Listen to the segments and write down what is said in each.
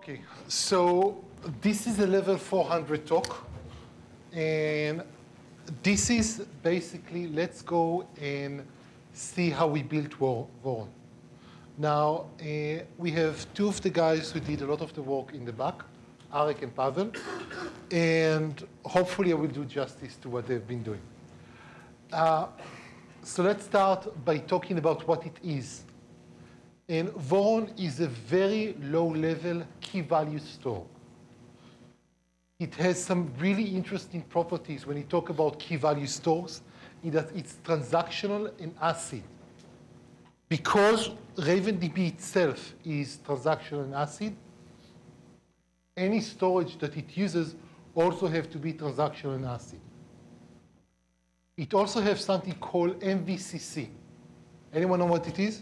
Okay, so this is a level 400 talk, and this is basically, let's go and see how we built Voron. Now, we have two of the guys who did a lot of the work in the back, Arek and Pavel, and hopefully I will do justice to what they've been doing. So let's start by talking about what it is. And Voron is a very low-level key-value store. It has some really interesting properties when you talk about key-value stores, in that it's transactional and ACID. Because RavenDB itself is transactional and ACID, any storage that it uses also have to be transactional and ACID. It also has something called MVCC. Anyone know what it is?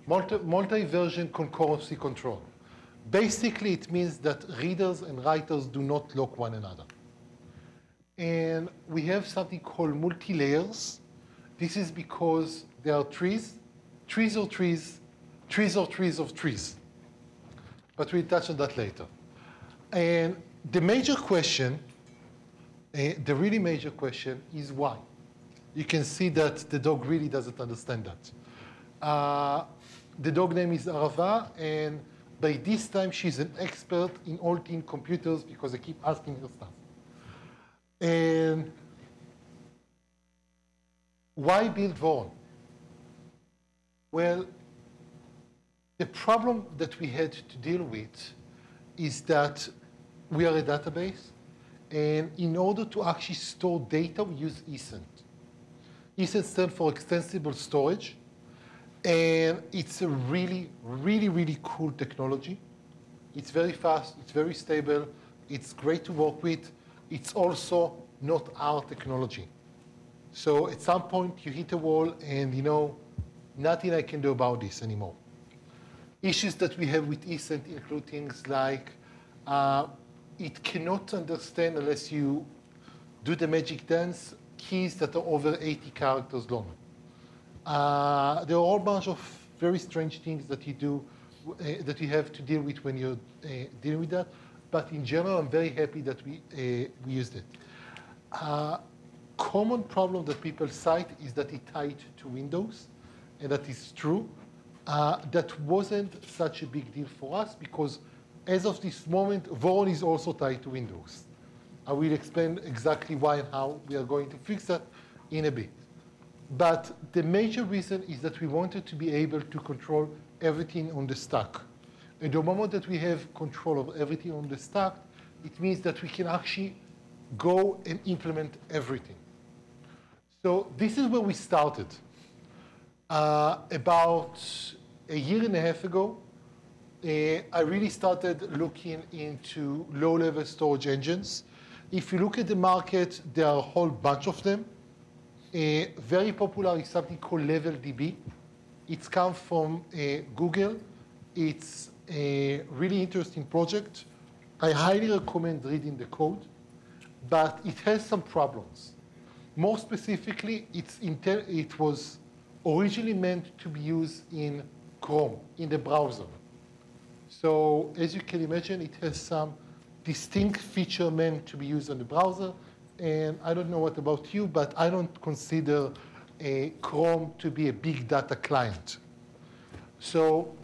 Multi-version concurrency control. Basically, it means that readers and writers do not lock one another. And we have something called multi-layers. This is because there are trees, trees of trees, trees of trees of trees. But we'll touch on that later. And the major question, the really major question is why. You can see that the dog really doesn't understand that. The dog name is Arava, and by this time she's an expert in all things computers because I keep asking her stuff. And why build Voron? Well, the problem that we had to deal with is that we are a database, and in order to actually store data, we use ESENT. ESENT stands for Extensible Storage. And it's a really, really, really cool technology. It's very fast, it's very stable, it's great to work with. It's also not our technology. So at some point you hit a wall and nothing I can do about this anymore. Issues that we have with ESENT include things like it cannot understand, unless you do the magic dance, keys that are over 80 characters long. There are a whole bunch of very strange things that you do, that you have to deal with when you're dealing with that. But in general, I'm very happy that we used it. Common problem that people cite is that it tied to Windows, and that is true. That wasn't such a big deal for us because as of this moment, Voron is also tied to Windows. I will explain exactly why and how we are going to fix that in a bit. But the major reason is that we wanted to be able to control everything on the stack. And the moment that we have control of everything on the stack, it means that we can actually go and implement everything. So this is where we started. About a year and a half ago, I really started looking into low-level storage engines. If you look at the market, there are a whole bunch of them. Very popular is something called RavenDB. It's come from Google. It's a really interesting project. I highly recommend reading the code, but it has some problems. More specifically, it was originally meant to be used in Chrome, in the browser. So as you can imagine, it has some distinct feature meant to be used on the browser. And I don't know what about you, but I don't consider Chrome to be a big data client. So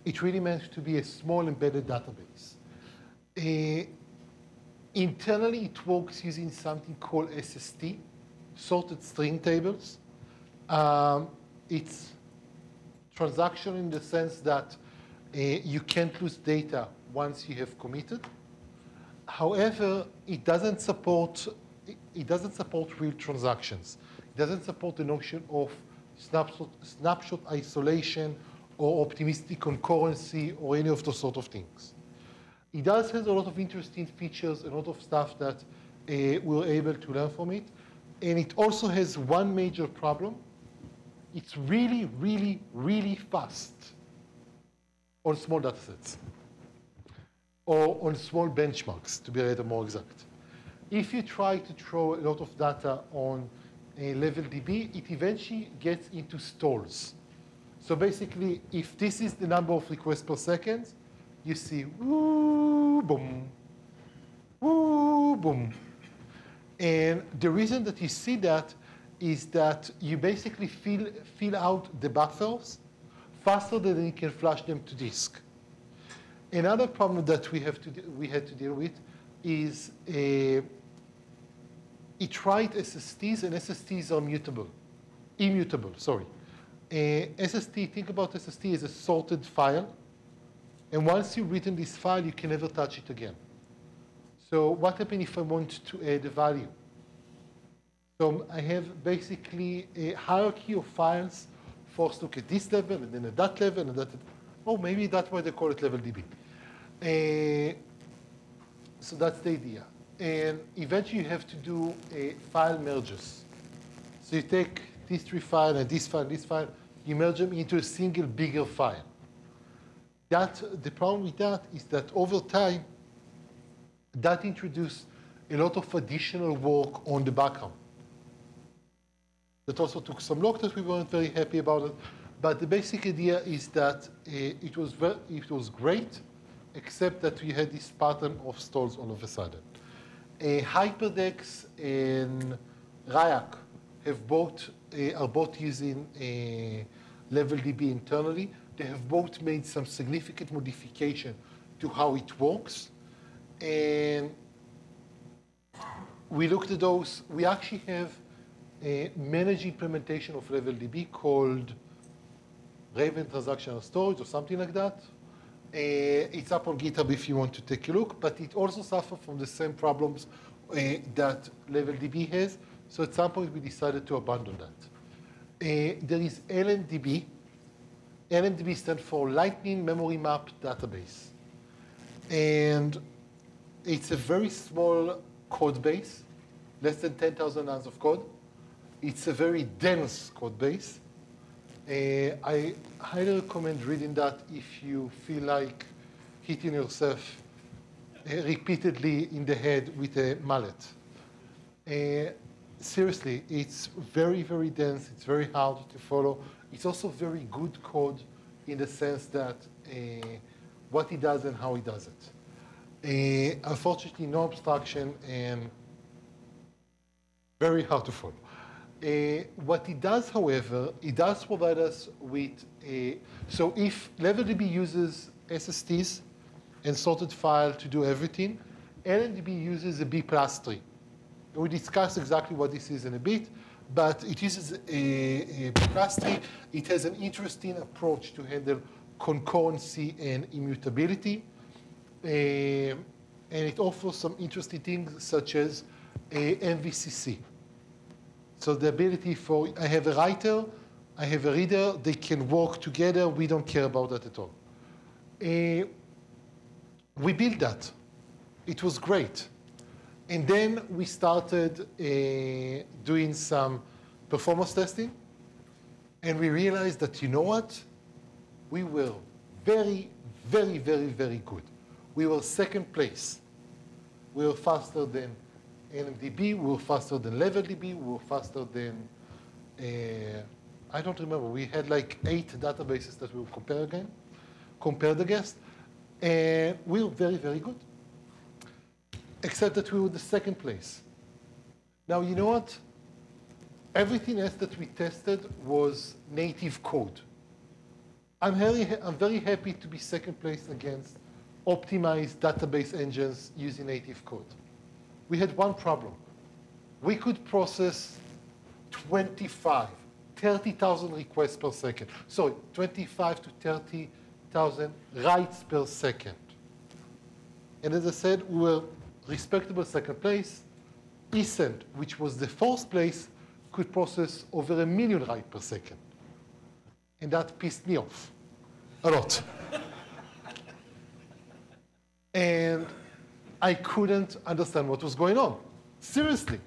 it really meant to be a small embedded database. Internally, it works using something called SST, sorted string tables. It's transactional in the sense that you can't lose data once you have committed. However, it doesn't support real transactions. It doesn't support the notion of snapshot isolation or optimistic concurrency or any of those sort of things. It does have a lot of interesting features, a lot of stuff that we were able to learn from it. And it also has one major problem. It's really, really, really fast on small data sets, or on small benchmarks, to be a little more exact. If you try to throw a lot of data on a RavenDB, it eventually gets into stalls. So basically, if this is the number of requests per second, you see woo, boom, woo, boom. And the reason that you see that is that you basically fill out the buffers faster than you can flush them to disk. Another problem that we had to deal with is it write SSTs, and SSTs are immutable, sorry. SST, think about SST as a sorted file. And once you've written this file, you can never touch it again. So what happens if I want to add a value? So I have basically a hierarchy of files. First look at this level, and then at that level, and that. Oh, maybe that's why they call it RavenDB. So that's the idea. And eventually, you have to do file merges. So you take these three files and this file, you merge them into a single bigger file. The problem with that is that over time, that introduced a lot of additional work on the background. That also took some work that we weren't very happy about it. But the basic idea is that it was great, except that we had this pattern of stalls all of a sudden. Hyperdex and Ryak are both using RavenDB internally. They have both made some significant modification to how it works. And we looked at those. We actually have a managed implementation of RavenDB called Raven Transactional Storage or something like that. It's up on GitHub if you want to take a look, but it also suffers from the same problems that RavenDB has. So at some point, we decided to abandon that. There is LMDB. LMDB stands for Lightning Memory Map Database. And it's a very small code base, less than 10,000 lines of code. It's a very dense code base. I highly recommend reading that if you feel like hitting yourself repeatedly in the head with a mallet. Seriously, it's very, very dense. It's very hard to follow. It's also very good code in the sense that what it does and how it does it. Unfortunately, no abstraction and very hard to follow. What it does, however, it does provide us with so if RavenDB uses SSTs and sorted file to do everything, LMDB uses a B+ tree. We discuss exactly what this is in a bit, but it uses a B+ tree. It has an interesting approach to handle concurrency and immutability. And it offers some interesting things such as MVCC. So the ability for, I have a writer, I have a reader, they can work together. We don't care about that at all. We built that. It was great. And then we started doing some performance testing. And we realized that, you know what? We were very, very, very, very good. We were second place. We were faster than LMDB, we were faster than RavenDB, we were faster than, I don't remember, we had like 8 databases that we would compared against, and we were very, very good. Except that we were the second place. Now, you know what? Everything else that we tested was native code. I'm very happy to be second place against optimized database engines using native code. We had one problem. We could process 30,000 requests per second. Sorry, 25 to 30,000 writes per second. And as I said, we were respectable second place. Ecent, which was the fourth place, could process over 1 million writes per second. And that pissed me off a lot. And I couldn't understand what was going on. Seriously.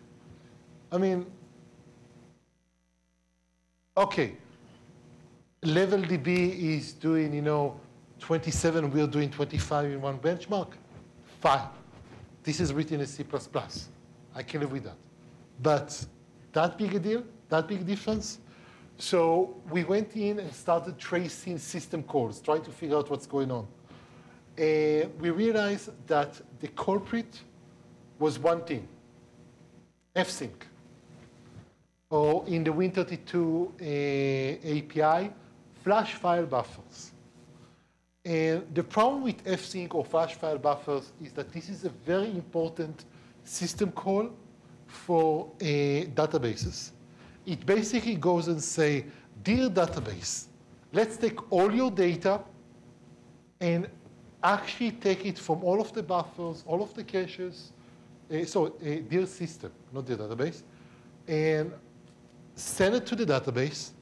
I mean, okay, RavenDB is doing, 27, we're doing 25 in one benchmark. Fine. This is written in C++. I can live with that. But that big a deal, that big difference. So we went in and started tracing system calls, trying to figure out what's going on. And we realized that the culprit was one thing, fsync. Or in the Win32 API, flash file buffers. And the problem with fsync or flash file buffers is that this is a very important system call for databases. It basically goes and say, dear database, let's take all your data and actually take it from all of the buffers, all of the caches, dear system, not the database, and send it to the database,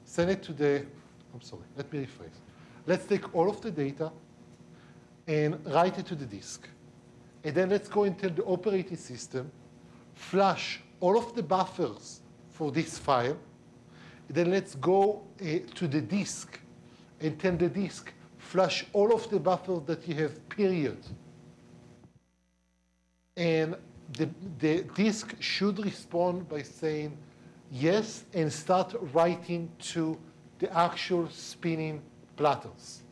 send it to the, I'm sorry, let me rephrase. Let's take all of the data and write it to the disk. And then let's go and tell the operating system, flush all of the buffers for this file. And then let's go to the disk and tell the disk, flush all of the buffers that you have, period. And the disk should respond by saying yes and start writing to the actual spinning platters.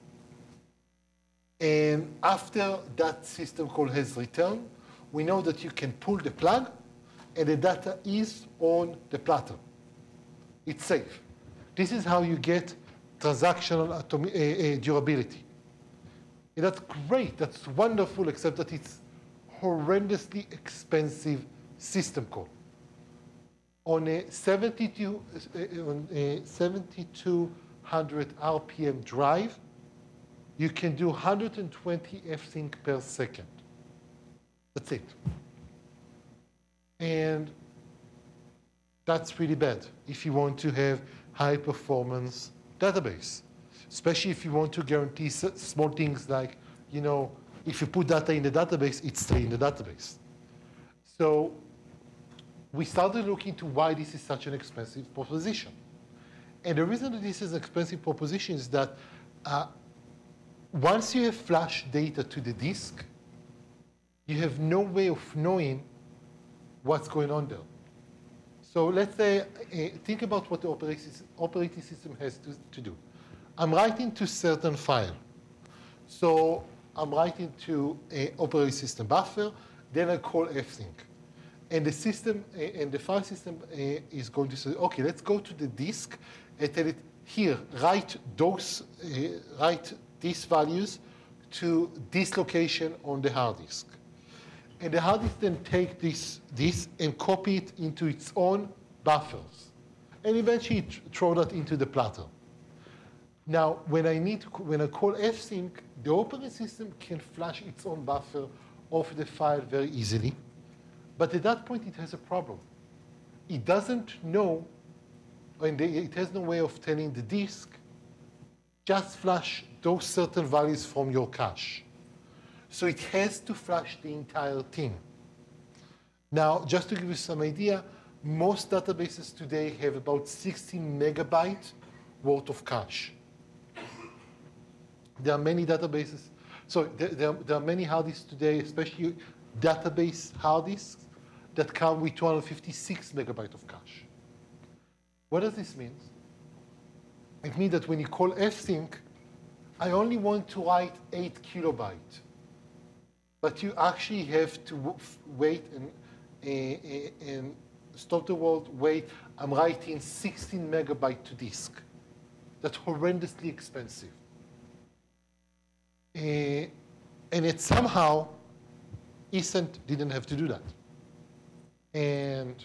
And after that system call has returned, we know that you can pull the plug and the data is on the platter. It's safe. This is how you get transactional durability. And that's great, that's wonderful, except that it's horrendously expensive system call. On a 7200 RPM drive, you can do 120 fsync per second. That's it. And that's really bad if you want to have high performance database, especially if you want to guarantee small things like, you know, if you put data in the database, it stays in the database. So we started looking into why this is such an expensive proposition. And the reason that this is an expensive proposition is that once you have flash data to the disk, you have no way of knowing what's going on there. So let's say, think about what the operating system has to do. I'm writing to certain file. So I'm writing to an operating system buffer, then I call fsync. And the system, and the file system is going to say, okay, let's go to the disk and tell it, here, write these values to this location on the hard disk. And the hard disk then take this and copy it into its own buffers. And eventually throw that into the platter. Now, when I call fsync, the operating system can flash its own buffer off the file very easily. But at that point, it has a problem. It doesn't know, and it has no way of telling the disk, just flash those certain values from your cache. So it has to flash the entire thing. Now, just to give you some idea, most databases today have about 16 megabytes worth of cache. There are many databases, so there are many hard disks today, especially database hard disks, that come with 256 megabytes of cache. What does this mean? It means that when you call fsync, I only want to write 8 kilobytes. But you actually have to wait and stop the world, wait. I'm writing 16 megabytes to disk. That's horrendously expensive. And it somehow, Ascent didn't have to do that. And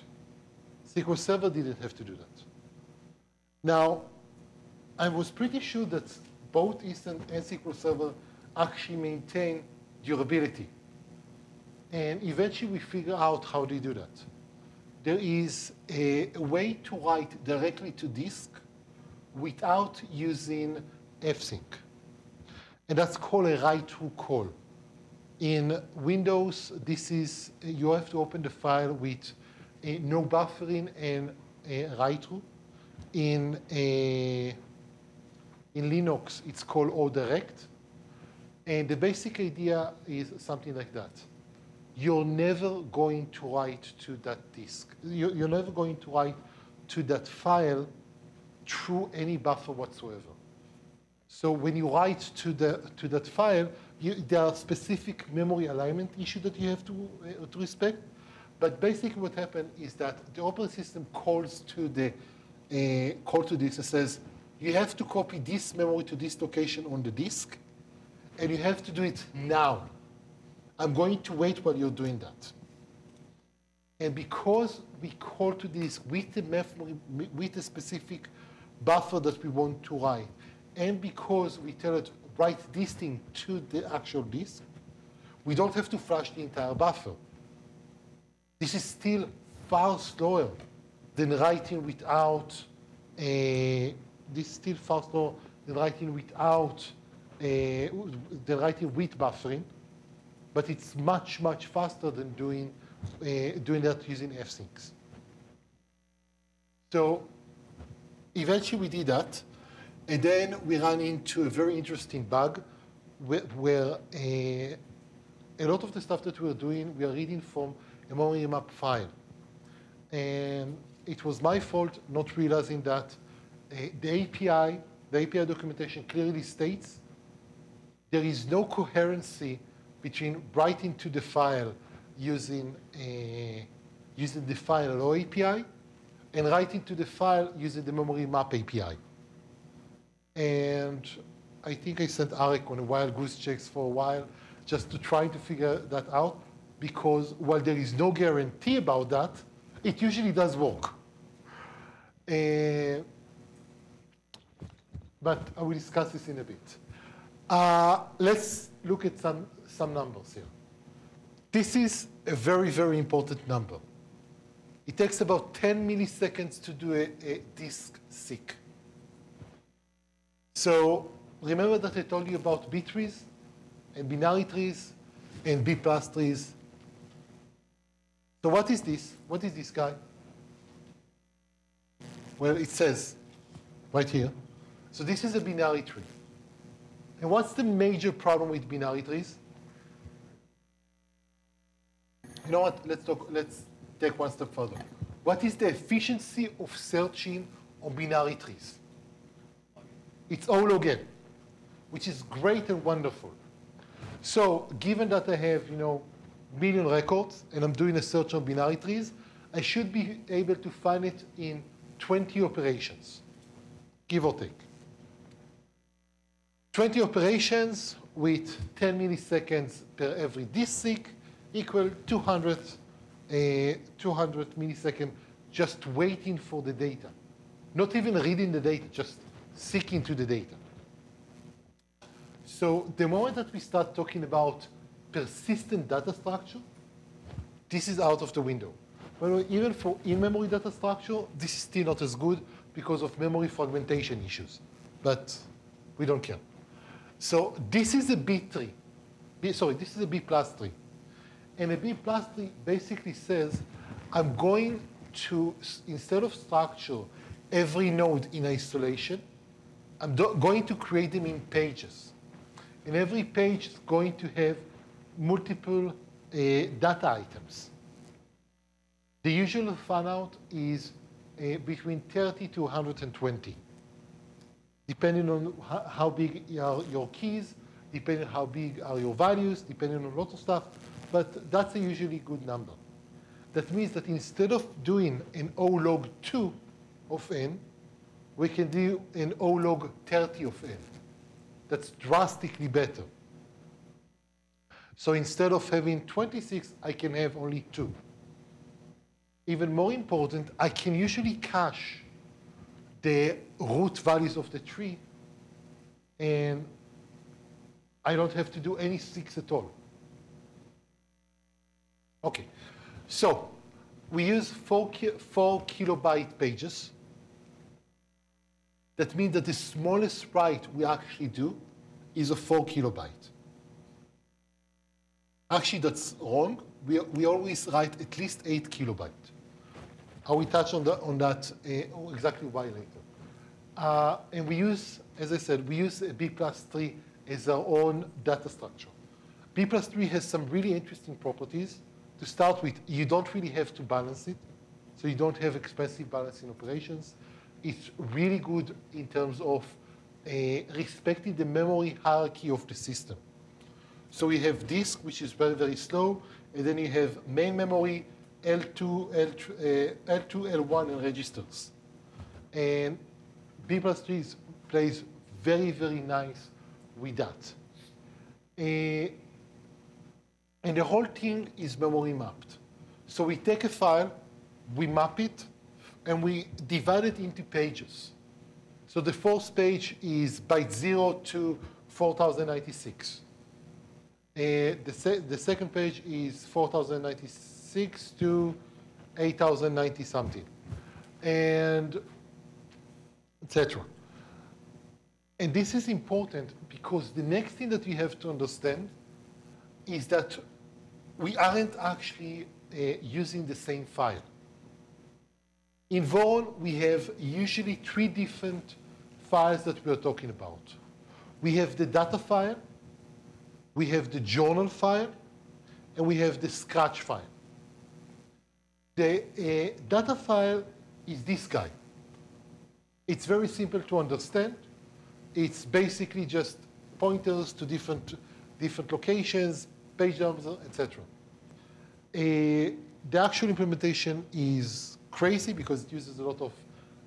SQL Server didn't have to do that. Now, I was pretty sure that both Ascent and SQL Server actually maintain durability. And eventually we figure out how they do that. There is a way to write directly to disk without using fsync. And that's called a write-through call. In Windows, this is, you have to open the file with no buffering and write-through. In Linux, it's called ODirect. And the basic idea is something like that. You're never going to write to that disk. You're never going to write to that file through any buffer whatsoever. So when you write to that file, there are specific memory alignment issues that you have to respect. But basically what happened is that the operating system calls to this and says, you have to copy this memory to this location on the disk, and you have to do it now. I'm going to wait while you're doing that. And because we call to this with the memory, with a specific buffer that we want to write, and because we tell it, write this thing to the actual disk, we don't have to flush the entire buffer. This is still far slower than writing without with buffering, but it's much, much faster than doing that using fsyncs. So eventually we did that, and then we ran into a very interesting bug where a lot of the stuff that we were doing, we are reading from a memory map file. And it was my fault not realizing that the API documentation clearly states there is no coherency between writing to the file using the file allow API and writing to the file using the memory map API. And I think I sent Arek on a wild goose chase for a while just to try to figure that out, because while there is no guarantee about that, it usually does work. But I will discuss this in a bit. Let's look at some numbers here. This is a very, very important number. It takes about 10 milliseconds to do a disk seek. So remember that I told you about B trees and binary trees and B plus trees. So what is this? What is this guy? Well, it says right here. So this is a binary tree. And what's the major problem with binary trees? You know what? Let's take one step further. What is the efficiency of searching on binary trees? It's O log n, which is great and wonderful. So given that I have, million records and I'm doing a search on binary trees, I should be able to find it in 20 operations, give or take. 20 operations with 10 milliseconds per every disk seek equal 200 milliseconds just waiting for the data. Not even reading the data, just seeking to the data. So the moment that we start talking about persistent data structure, this is out of the window. But even for in-memory data structure, this is still not as good because of memory fragmentation issues. But we don't care. So this is a B tree. This is a B plus tree. And a B plus tree basically says, I'm going to, instead of structure every node in isolation, I'm going to create them in pages. And every page is going to have multiple data items. The usual fan out is between 30 to 120, depending on how big are your keys, depending on how big are your values, depending on a lot of stuff. But that's a usually good number. That means that instead of doing an O log 2 of n, we can do an O log 30 of n. That's drastically better. So instead of having 26, I can have only 2. Even more important, I can usually cache the root values of the tree, and I don't have to do any seeks at all. OK, so we use 4 kilobyte pages. That means that the smallest write we actually do is a 4 kilobyte. Actually, that's wrong. We always write at least 8 kilobyte. I will touch on that exactly why later. And we use, as I said, we use B plus 3 as our own data structure. B plus 3 has some really interesting properties. To start with, you don't really have to balance it. So you don't have expensive balancing operations. It's really good in terms of respecting the memory hierarchy of the system. So we have disk, which is very, very slow, and then you have main memory, L2, L1, and registers. And B+3 plays very, very nice with that. And the whole thing is memory mapped. So we take a file, we map it, and we divide it into pages. So the first page is byte 0 to 4096. The second page is 4096 to 8090 something, and etc. And this is important because the next thing that we have to understand is that we aren't actually using the same file. In Voron, we have usually 3 different files that we're talking about. We have the data file, we have the journal file, and we have the scratch file. The data file is this guy. It's very simple to understand. It's basically just pointers to different locations, page numbers, etc. The actual implementation is crazy because it uses a lot of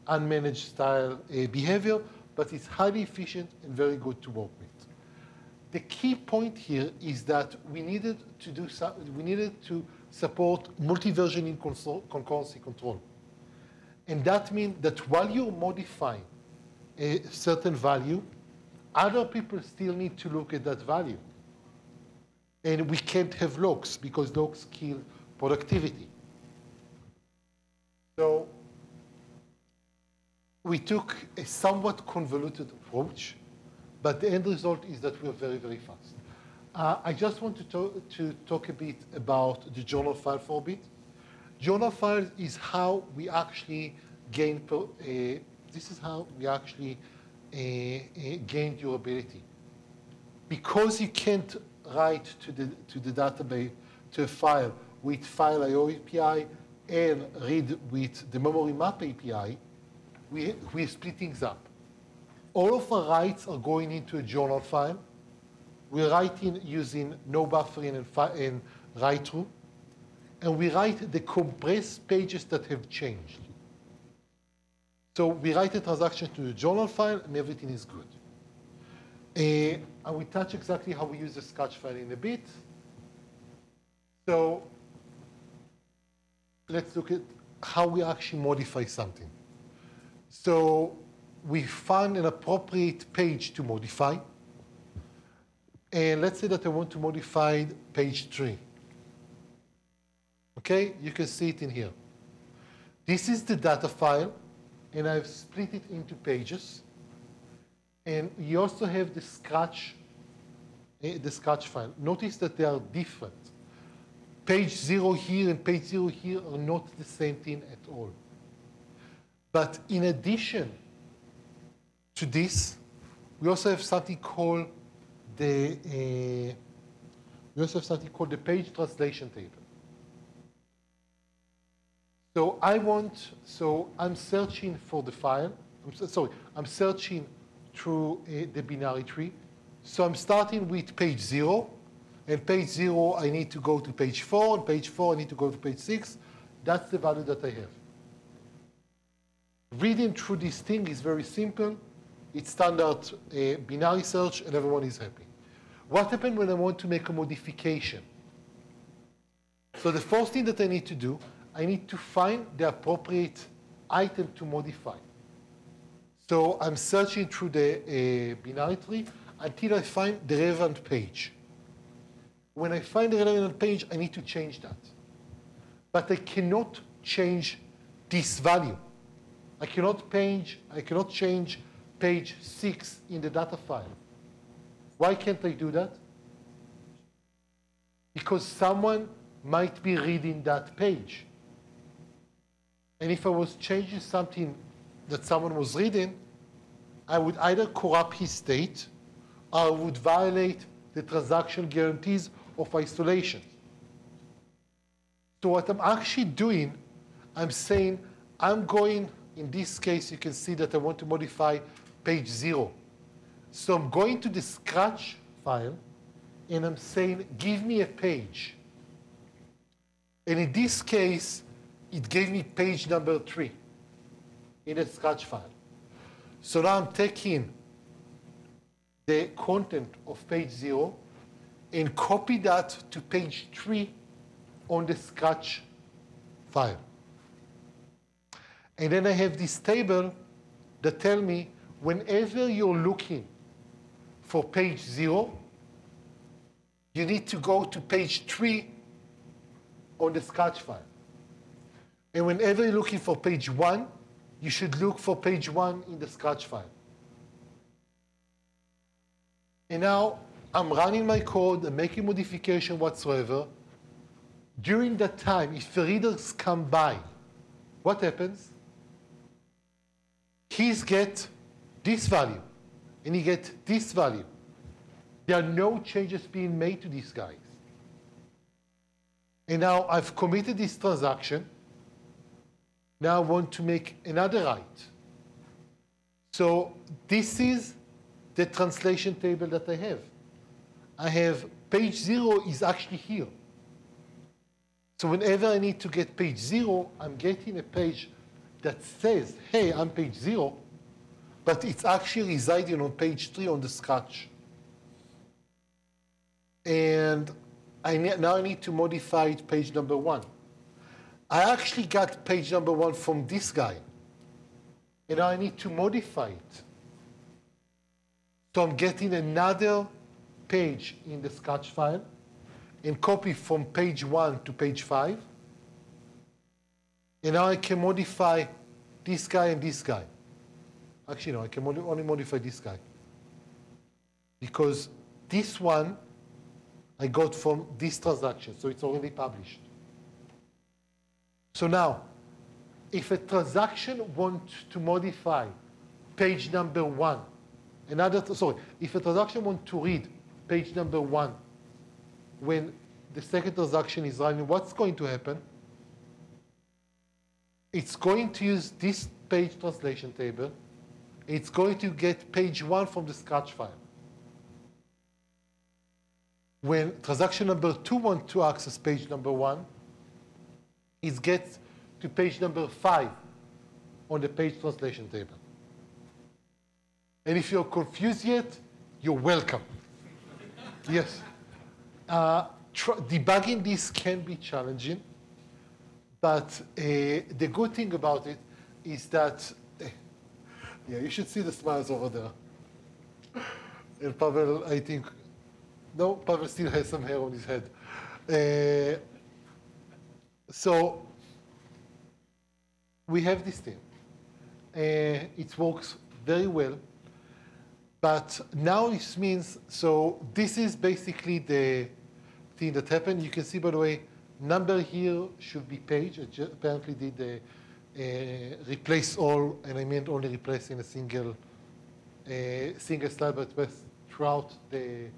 unmanaged style behavior, but it's highly efficient and very good to work with. The key point here is that we needed to support multi-versioning concurrency control. And that means that while you're modifying a certain value, other people still need to look at that value. And we can't have logs because logs kill productivity. So we took a somewhat convoluted approach, but the end result is that we're very, very fast. I just want to talk a bit about the journal file for a bit. Journal file is how we actually gain, this is how we actually gain durability. Because you can't write to the database, to a file with file IO API and read with the memory map API, we split things up. All of our writes are going into a journal file. We're writing using no buffering and write-through. And we write the compressed pages that have changed. So we write a transaction to the journal file, and everything is good. And we touch exactly how we use the scratch file in a bit. So let's look at how we actually modify something. So we find an appropriate page to modify. And let's say that I want to modify page 3. Okay, you can see it in here. This is the data file, and I've split it into pages. And you also have the scratch file. Notice that they are different. Page 0 here and page 0 here are not the same thing at all. But in addition to this, we also have something called the page translation table. So I'm searching for the file. I'm searching through the binary tree. So I'm starting with page 0. And page 0, I need to go to page 4. And page 4, I need to go to page 6. That's the value that I have. Reading through this thing is very simple. It's standard binary search, and everyone is happy. What happens when I want to make a modification? So the first thing that I need to do, I need to find the appropriate item to modify. So I'm searching through the binary tree until I find the relevant page. When I find the relevant page, I need to change that. But I cannot change this value. I cannot change page 6 in the data file. Why can't I do that? Because someone might be reading that page. And if I was changing something that someone was reading, I would either corrupt his state or I would violate the transaction guarantees of isolation. So what I'm actually doing, I'm saying I'm going In this case, you can see that I want to modify page 0. So I'm going to the scratch file, and I'm saying, give me a page. And in this case, it gave me page number 3 in the scratch file. So now I'm taking the content of page 0 and copy that to page 3 on the scratch file. And then I have this table that tell me whenever you're looking for page 0, you need to go to page 3 on the scratch file. And whenever you're looking for page 1, you should look for page 1 in the scratch file. And now I'm running my code, I'm making modification whatsoever. During that time, if the readers come by, what happens? He's get this value, and he get this value. There are no changes being made to these guys. And now I've committed this transaction. Now I want to make another write. So this is the translation table that I have. I have page 0 is actually here. So whenever I need to get page 0, I'm getting a page that says, hey, I'm page 0, but it's actually residing on page 3 on the scratch. And now I need to modify it page number 1. I actually got page number 1 from this guy. And now I need to modify it. So I'm getting another page in the scratch file and copy from page 1 to page 5. And now I can modify this guy and this guy. Actually, no, I can only modify this guy. Because this one I got from this transaction, so it's already published. So now, if a transaction wants to modify page number 1, if a transaction wants to read page number 1 when the second transaction is running, what's going to happen? It's going to use this page translation table. It's going to get page 1 from the scratch file. When transaction number 2 wants to access page number 1, it gets to page number 5 on the page translation table. And if you're confused yet, you're welcome. Yes. Debugging this can be challenging, but the good thing about it is that, yeah, you should see the smiles over there. And Pavel, I think, no, Pavel still has some hair on his head. So we have this thing. It works very well. But now this means, so this is basically the thing that happened. You can see, by the way, number here should be page. I apparently did the replace all, and I meant only replace in a single slide, but throughout the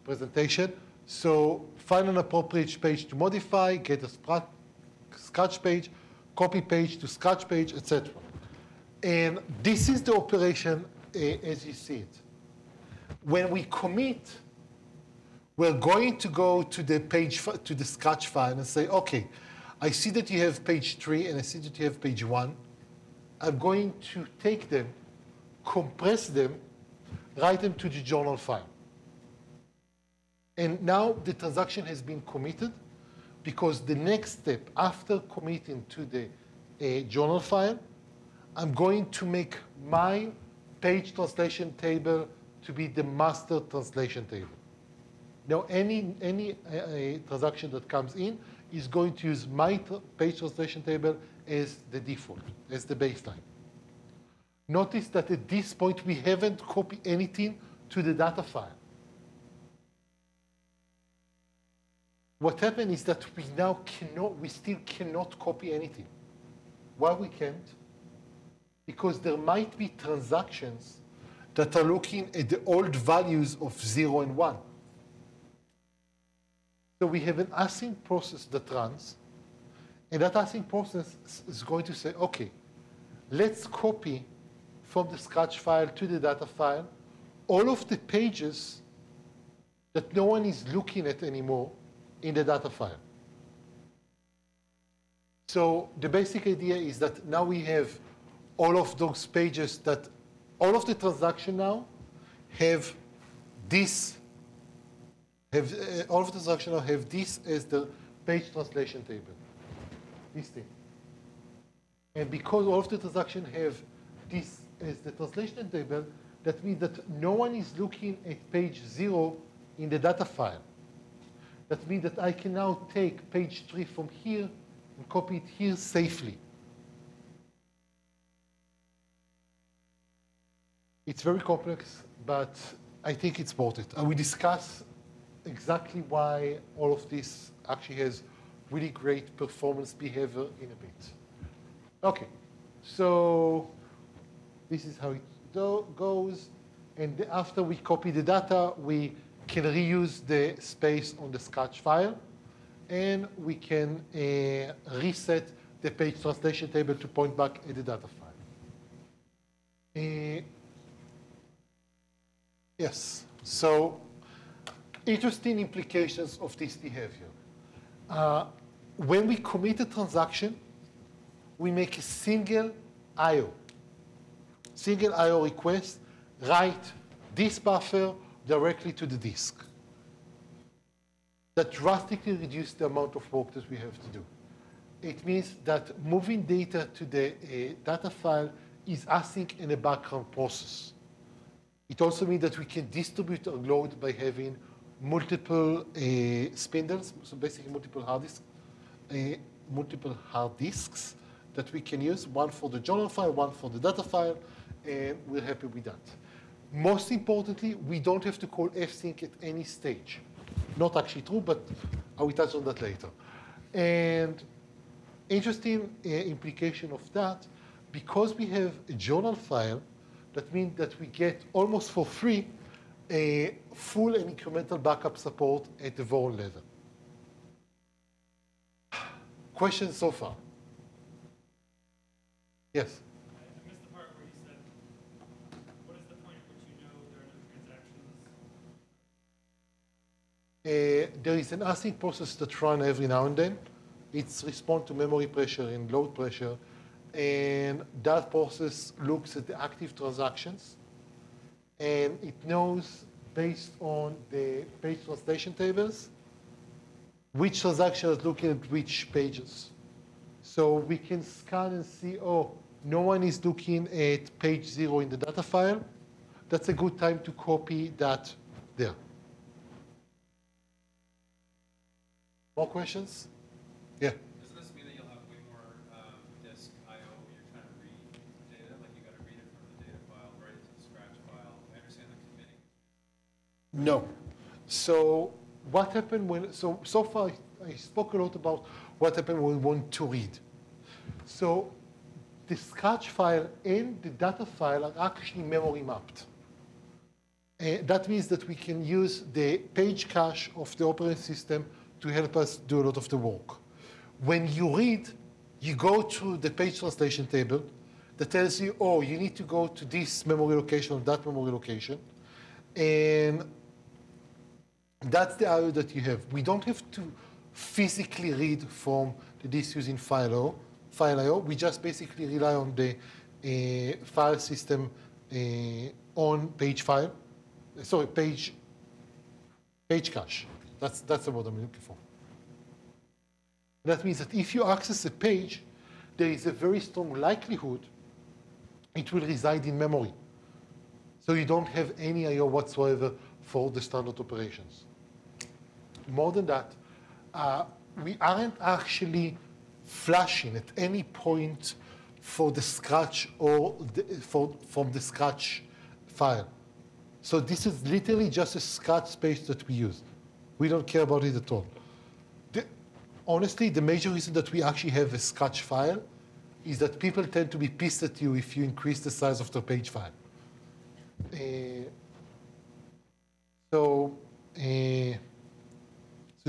presentation. So find an appropriate page to modify, get a scratch page, copy page to scratch page, etc. And this is the operation as you see it. When we commit, we're going to go to the page, to the scratch file and say, okay, I see that you have page 3 and I see that you have page 1. I'm going to take them, compress them, write them to the journal file. And now the transaction has been committed, because the next step after committing to the journal file, I'm going to make my page translation table to be the master translation table. Now, any transaction that comes in is going to use my page translation table as the default, as the baseline. Notice that at this point, we haven't copied anything to the data file. What happened is that we still cannot copy anything. Why we can't? Because there might be transactions that are looking at the old values of 0 and 1. So we have an async process that runs, and that async process is going to say, okay, let's copy from the scratch file to the data file all of the pages that no one is looking at anymore in the data file. So the basic idea is that now we have all of those pages that all of the transactions now have this, all of the transactions now have this as the page translation table, this thing. And because all of the transactions have this as the translation table, that means that no one is looking at page 0 in the data file. That means that I can now take page 3 from here and copy it here safely. It's very complex, but I think it's worth it. And we discuss exactly why all of this actually has really great performance behavior in a bit. Okay, so this is how it goes. And after we copy the data, we can reuse the space on the scratch file. And we can reset the page translation table to point back at the data file. Yes, so interesting implications of this behavior. When we commit a transaction, we make a single I/O. Single I/O request, write this buffer directly to the disk. That drastically reduces the amount of work that we have to do. It means that moving data to the data file is async in a background process. It also means that we can distribute our load by having multiple spindles, so basically multiple hard disks that we can use, one for the journal file, one for the data file, and we're happy with that. Most importantly, we don't have to call fsync at any stage. Not actually true, but I will touch on that later. And interesting implication of that, because we have a journal file, that means that we get almost for free a full and incremental backup support at the Voron level. Questions so far? Yes? I missed the part where you said, what is the point at which you know there are no transactions? There is an async process that runs every now and then. It's respond to memory pressure and load pressure. And that process looks at the active transactions. And it knows, based on the page translation tables, which transaction is looking at which pages. So we can scan and see, oh, no one is looking at page 0 in the data file. That's a good time to copy that there. More questions? Yeah. Doesn't this mean that you'll have way more disk I/O when you're trying to read data? Like you got to read it from the data file right to the scratch file. I understand the committing. No. So what happened when, so far I spoke a lot about what happened when we want to read. So the scratch file and the data file are actually memory mapped. That means that we can use the page cache of the operating system to help us do a lot of the work. When you read, you go to the page translation table that tells you, oh, you need to go to this memory location or that memory location. And that's the I/O that you have. We don't have to physically read from the disk using file I/O. We just basically rely on the file system on page file. Sorry, page cache. That's the word I'm looking for. That means that if you access a page, there is a very strong likelihood it will reside in memory. So you don't have any I/O whatsoever for the standard operations. More than that, we aren't actually flashing at any point for the scratch or from the scratch file. So this is literally just a scratch space that we use. We don't care about it at all. Honestly, the major reason that we actually have a scratch file is that people tend to be pissed at you if you increase the size of the page file. So we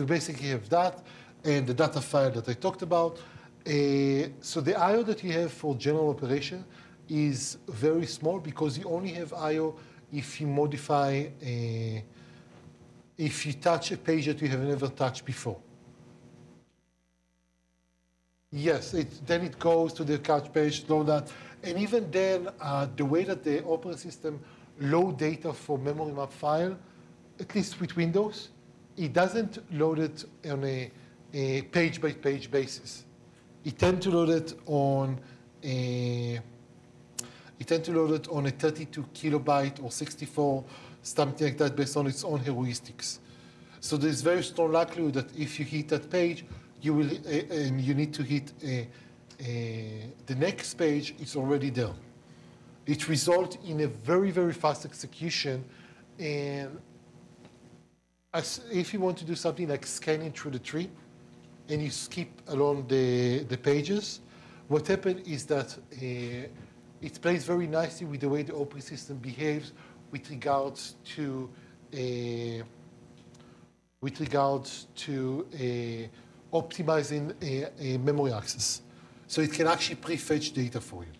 basically have that, and the data file that I talked about. So the I/O that you have for general operation is very small because you only have I/O if you modify, if you touch a page that you have never touched before. Yes, then it goes to the couch page, load that. And even then, the way that the operating system load data for memory map file, at least with Windows, it doesn't load it on a page-by-page basis. It tends to load it on a 32 kilobyte or 64, something like that, based on its own heuristics. So there's very strong likelihood that if you hit that page, you will, and you need to hit the next page, it's already there. It results in a very, very fast execution. And if you want to do something like scanning through the tree, and you skip along the pages, what happens is that it plays very nicely with the way the operating system behaves with regards to optimizing a memory access. So it can actually prefetch data for you.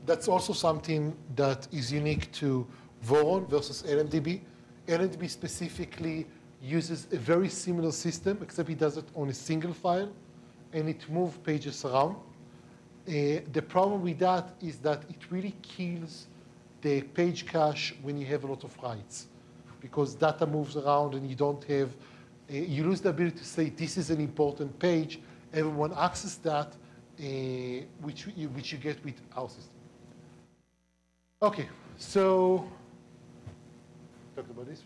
That's also something that is unique to Voron versus RavenDB. RavenDB specifically uses a very similar system, except it does it on a single file, and it moves pages around. The problem with that is that it really kills the page cache when you have a lot of writes, because data moves around and you don't have, you lose the ability to say this is an important page. Everyone accesses that, which you get with our system. Okay, so talk about this.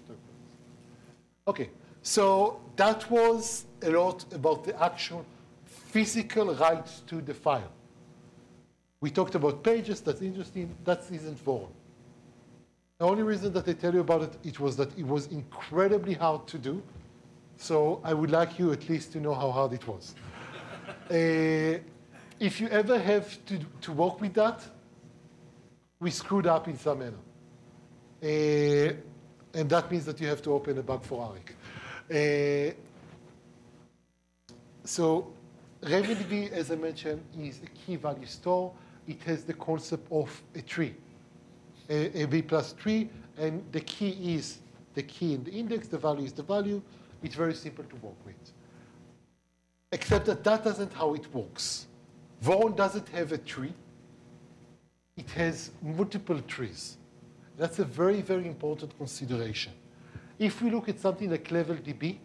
Okay, so that was a lot about the actual physical writes to the file. We talked about pages. That's interesting. That isn't Voron. The only reason that I tell you about it was that it was incredibly hard to do. So I would like you at least to know how hard it was. If you ever have to work with that, we screwed up in some manner. And that means that you have to open a bug for ARIC. So RavenDB, as I mentioned, is a key value store. It has the concept of a tree, a V plus tree, and the key is the key in the index, the value is the value. It's very simple to work with. Except that that isn't how it works. Voron doesn't have a tree. It has multiple trees. That's a very, very important consideration. If we look at something like LevelDB,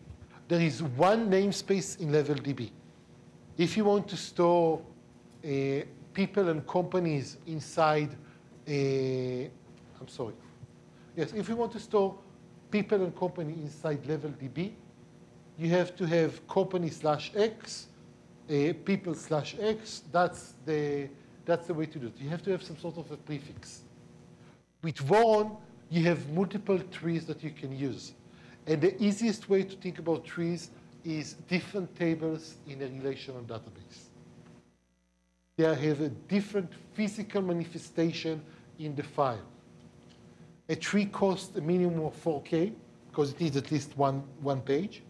there is one namespace in LevelDB. If you want to store people and companies inside if you want to store people and company inside LevelDB, you have to have company/x, people/x. That's the way to do it. You have to have some sort of a prefix. With Voron, you have multiple trees that you can use. And the easiest way to think about trees is different tables in a relational database. They have a different physical manifestation in the file. A tree costs a minimum of 4K because it needs at least one page.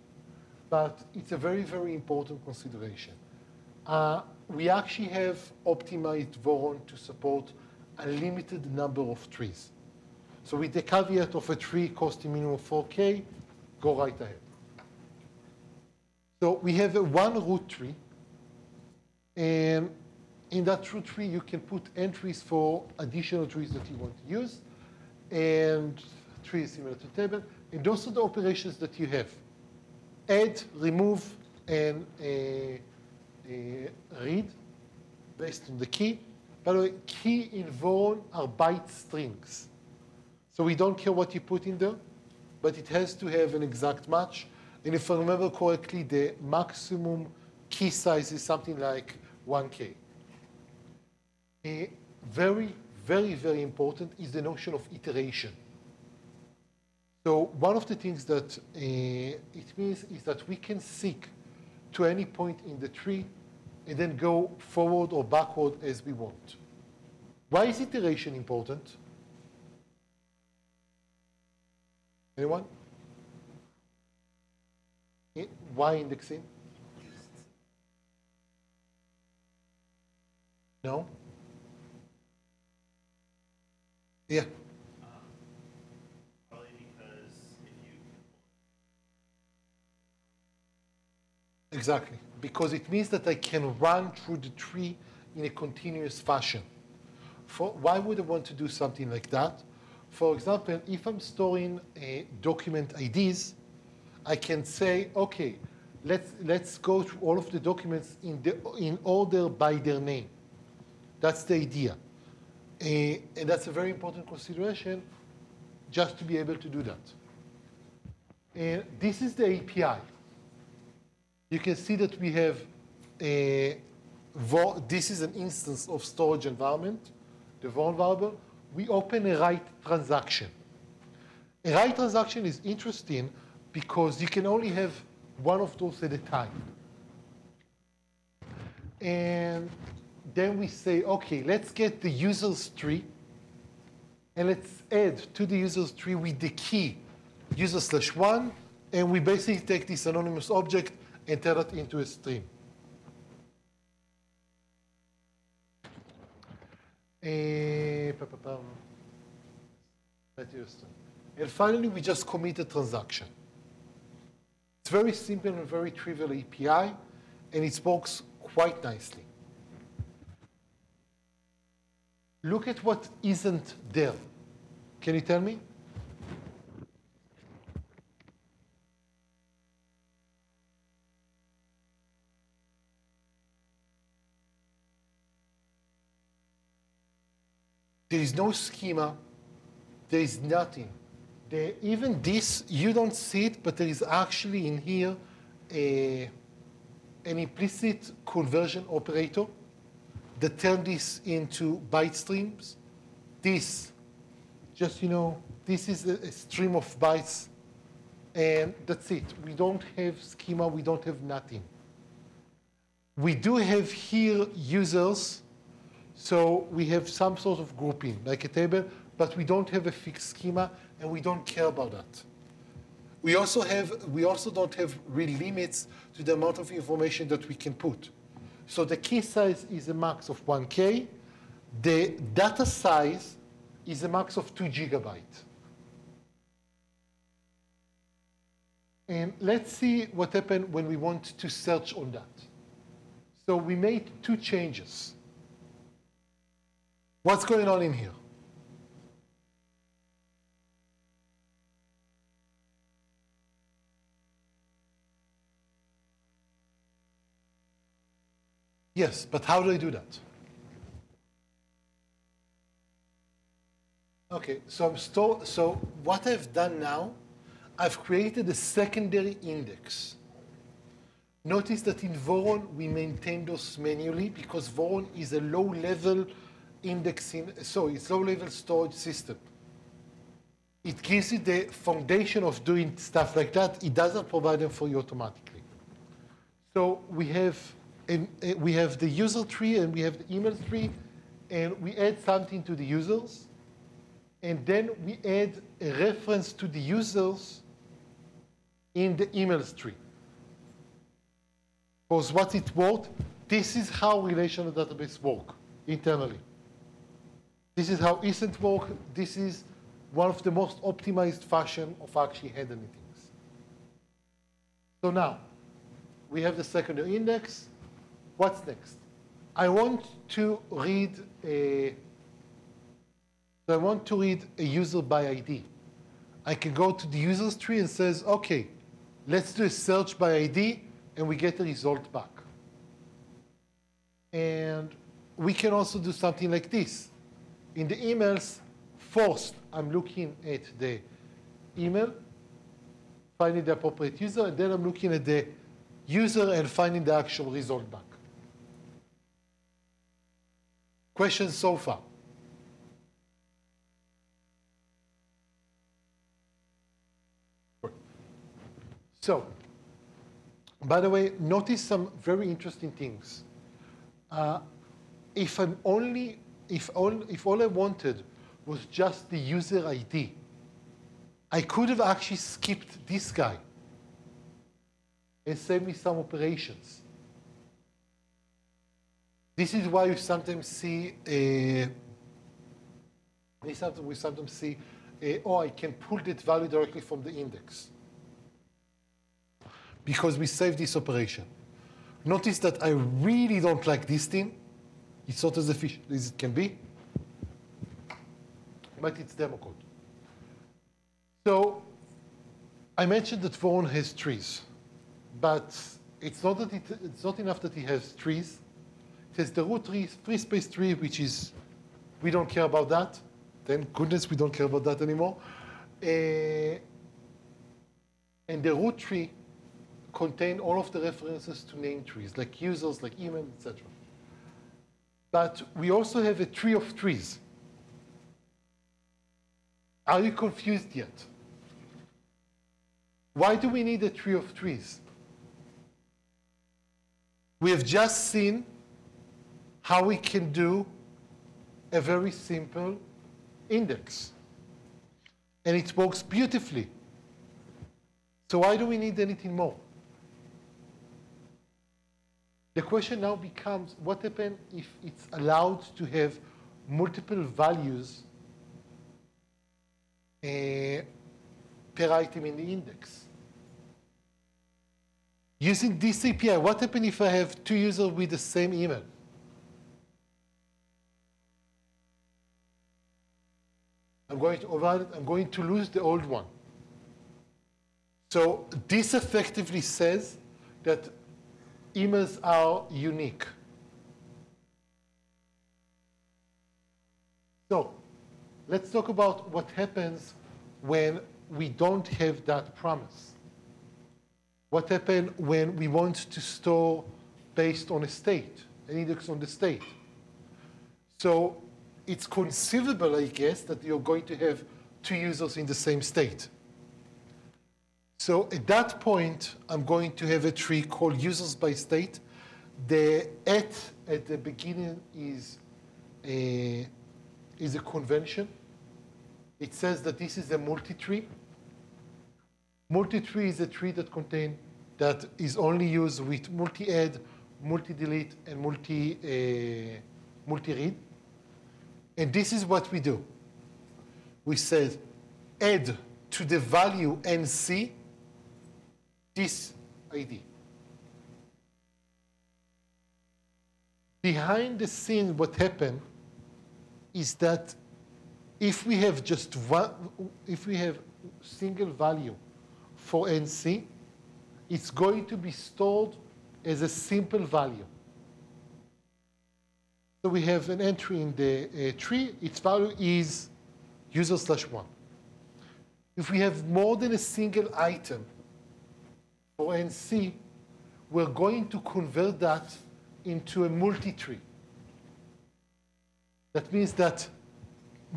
But it's a very, very important consideration. We actually have optimized Voron to support a limited number of trees. So with the caveat of a tree costing minimum 4K, go right ahead. So we have one root tree. And in that root tree, you can put entries for additional trees that you want to use. And tree is similar to table. And those are the operations that you have. Add, remove, and read based on the key. By the way, key in Voron are byte strings. So we don't care what you put in there, but it has to have an exact match. And if I remember correctly, the maximum key size is something like 1K. Very, very, very important is the notion of iteration. So one of the things that it means is that we can seek to any point in the tree and then go forward or backward as we want. Why is iteration important? Anyone? Why indexing? No? Yeah. Probably because if you Exactly, because it means that I can run through the tree in a continuous fashion. Why would I want to do something like that? For example, if I'm storing document IDs, I can say, okay, let's go through all of the documents in order by their name. That's the idea. And that's a very important consideration just to be able to do that. And this is the API. You can see that we have this is an instance of storage environment, the Voron variable. We open a write transaction. A write transaction is interesting because you can only have one of those at a time. And then we say, OK, let's get the users tree, and let's add to the users tree with the key user/1, and we basically take this anonymous object and turn it into a stream. And finally, we just commit a transaction. It's very simple and very trivial API, and it works quite nicely. Look at what isn't there. Can you tell me? There is no schema. There is nothing. Even this, you don't see it, but there is actually in here an implicit conversion operator that turns this into byte streams. This, just, this is a stream of bytes, and that's it. We don't have schema. We don't have nothing. We do have here users. So we have some sort of grouping, like a table, but we don't have a fixed schema, and we don't care about that. We also don't have real limits to the amount of information that we can put. So the key size is a max of 1K. The data size is a max of 2 gigabytes. And let's see what happened when we want to search on that. So we made 2 changes. What's going on in here? Yes, but how do I do that? Okay, so what I've done now, I've created a secondary index. Notice that in Voron, we maintain those manually because Voron is a low-level indexing, it's low-level storage system. It gives you the foundation of doing stuff like that. It doesn't provide them for you automatically. So we have the user tree and we have the email tree, and we add something to the users, and then we add a reference to the users in the emails tree. Because what's it worth? This is how relational database work internally. This is how isn't work. This is one of the most optimized fashion of actually handling things. So now, we have the secondary index. What's next? I want to read a user by ID. I can go to the users tree and says, OK, let's do a search by ID, and we get a result back. And we can also do something like this. In the emails, first, I'm looking at the email, finding the appropriate user, and then I'm looking at the user and finding the actual result back. Questions so far? So, by the way, notice some very interesting things. If all I wanted was just the user ID, I could have actually skipped this guy and saved me some operations. This is why we sometimes see oh, I can pull that value directly from the index, because we save this operation. Notice that I really don't like this thing. It's not as efficient as it can be, but it's demo code. So I mentioned that Voron has trees, but it's not enough that it has trees. It has the root tree, free space tree, which is, we don't care about that. Thank goodness we don't care about that anymore. And the root tree contain all of the references to name trees, like users, like email, etc. But we also have a tree of trees. Are you confused yet? Why do we need a tree of trees? We have just seen how we can do a very simple index. And it works beautifully. So why do we need anything more? The question now becomes, what happens if it's allowed to have multiple values per item in the index? Using this API, what happens if I have two users with the same email? I'm going to override it. I'm going to lose the old one. So this effectively says that emails are unique. So let's talk about what happens when we don't have that promise. What happens when we want to store based on a state, an index on the state? So it's conceivable, I guess, that you're going to have two users in the same state. So at that point, I'm going to have a tree called users by state. The at the beginning is a convention. It says that this is a multi-tree. Multi-tree is a tree that is only used with multi-add, multi-delete, and multi-read. And this is what we do. We say add to the value NC this ID. Behind the scene, what happened is that if we have just one, if we have single value for NC, it's going to be stored as a simple value. So we have an entry in the tree. Its value is user/1. If we have more than a single item for NC, we're going to convert that into a multi-tree. That means that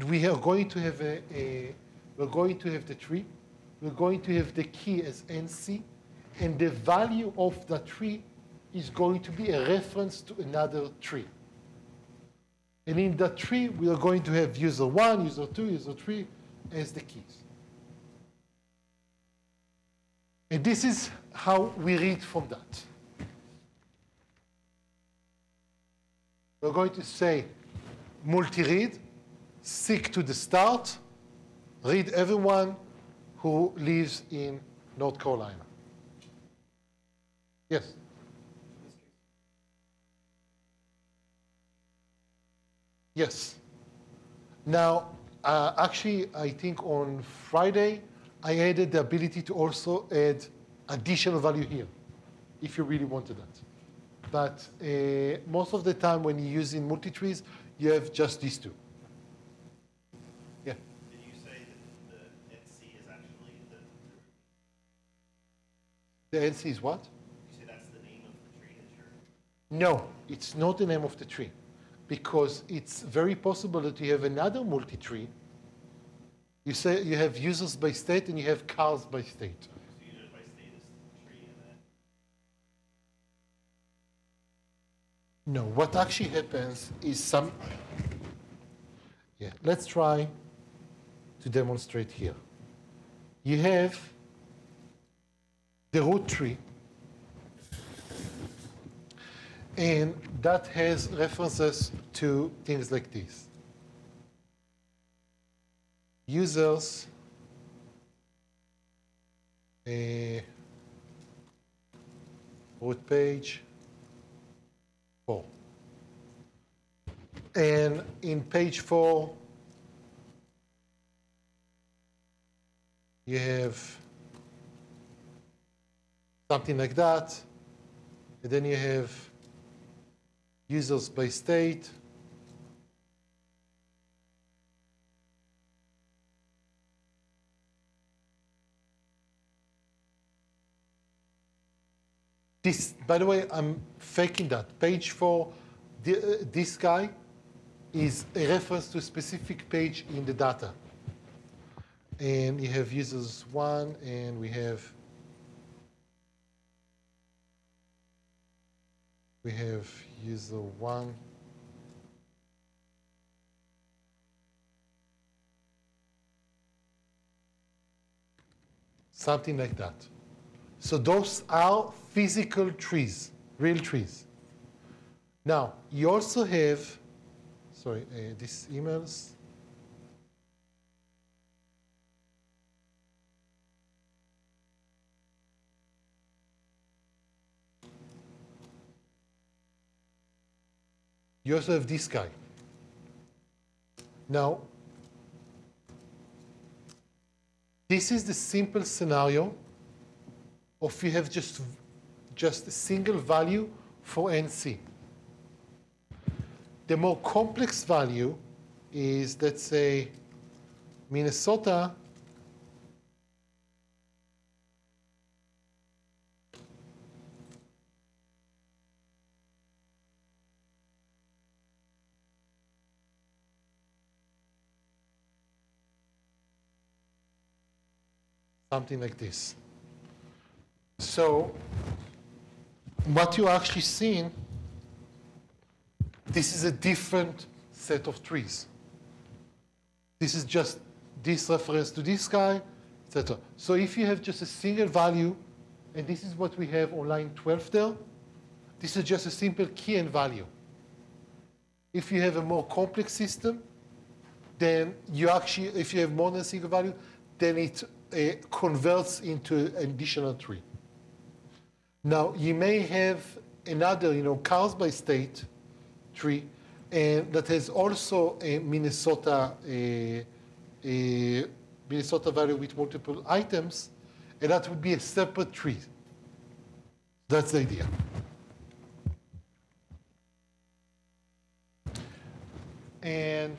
we are going to have we're going to have the tree. We're going to have the key as NC, and the value of the tree is going to be a reference to another tree. And in that tree, we are going to have user 1, user 2, user 3 as the keys. And this is how we read from that. We're going to say multi-read, seek to the start, read everyone who lives in North Carolina. Yes? Yes. Now, actually, I think on Friday, I added the ability to also add additional value here, if you really wanted that. But most of the time when you're using multi-trees, you have just these two. Yeah? Did you say that the NC is actually the The NC is what? You say that's the name of the tree that you're... No, it's not the name of the tree, because it's very possible that you have another multi-tree. You say you have users by state and you have cars by state. So users by state is the tree and then... No, what actually happens is yeah, let's try to demonstrate here. You have the root tree. And that has references to things like this. Users, root page 4. And in page 4, you have something like that. And then you have users by state. This, by the way, I'm faking that. Page 4, this guy is a reference to a specific page in the data. And you have users 1, and we have user 1. Something like that. So those are physical trees, real trees. Now, you also have, sorry, these emails. You also have this guy. Now, this is the simple scenario of you have just a single value for NC. The more complex value is, let's say, Minnesota something like this. So what you're actually seeing, this is a different set of trees. This is just this reference to this guy, etc. So if you have just a single value, and this is what we have on line 12 there, this is just a simple key and value. If you have a more complex system, then you actually, if you have more than a single value, then it converts into an additional tree. Now, you may have another, cars by state tree, and that has also a Minnesota value with multiple items, and that would be a separate tree. That's the idea. And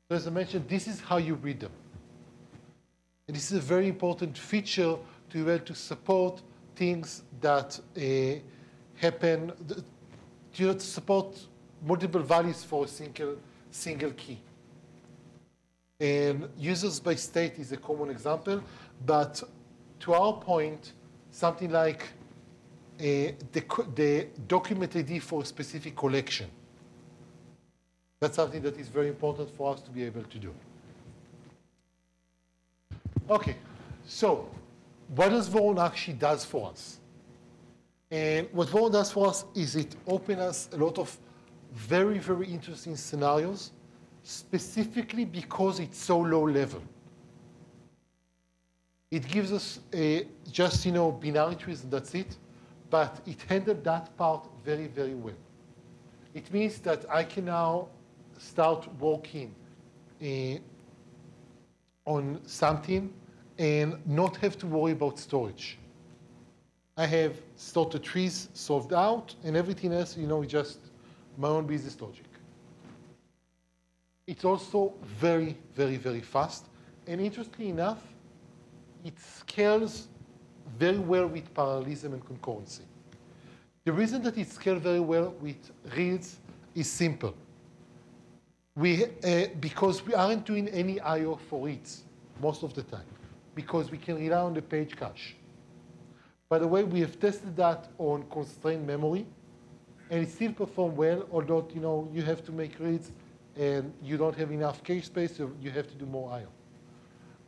as I mentioned, this is how you read them. And this is a very important feature to be able to support things that happen, to support multiple values for a single key. And users by state is a common example, but to our point, something like the document ID for a specific collection. That's something that is very important for us to be able to do. Okay, so what does Voron actually does for us? And what Voron does for us is it opens us a lot of very, very interesting scenarios, specifically because it's so low level. It gives us just binary trees and that's it, but it handled that part very, very well. It means that I can now start working on something and not have to worry about storage. I have stored the trees solved out, and everything else, just my own business logic. It's also very, very, very fast. And interestingly enough, it scales very well with parallelism and concurrency. The reason that it scales very well with reads is simple. Because we aren't doing any I/O for reads most of the time, because we can rely on the page cache. By the way, we have tested that on constrained memory, and it still performs well, although you have to make reads, and you don't have enough cache space, so you have to do more I/O.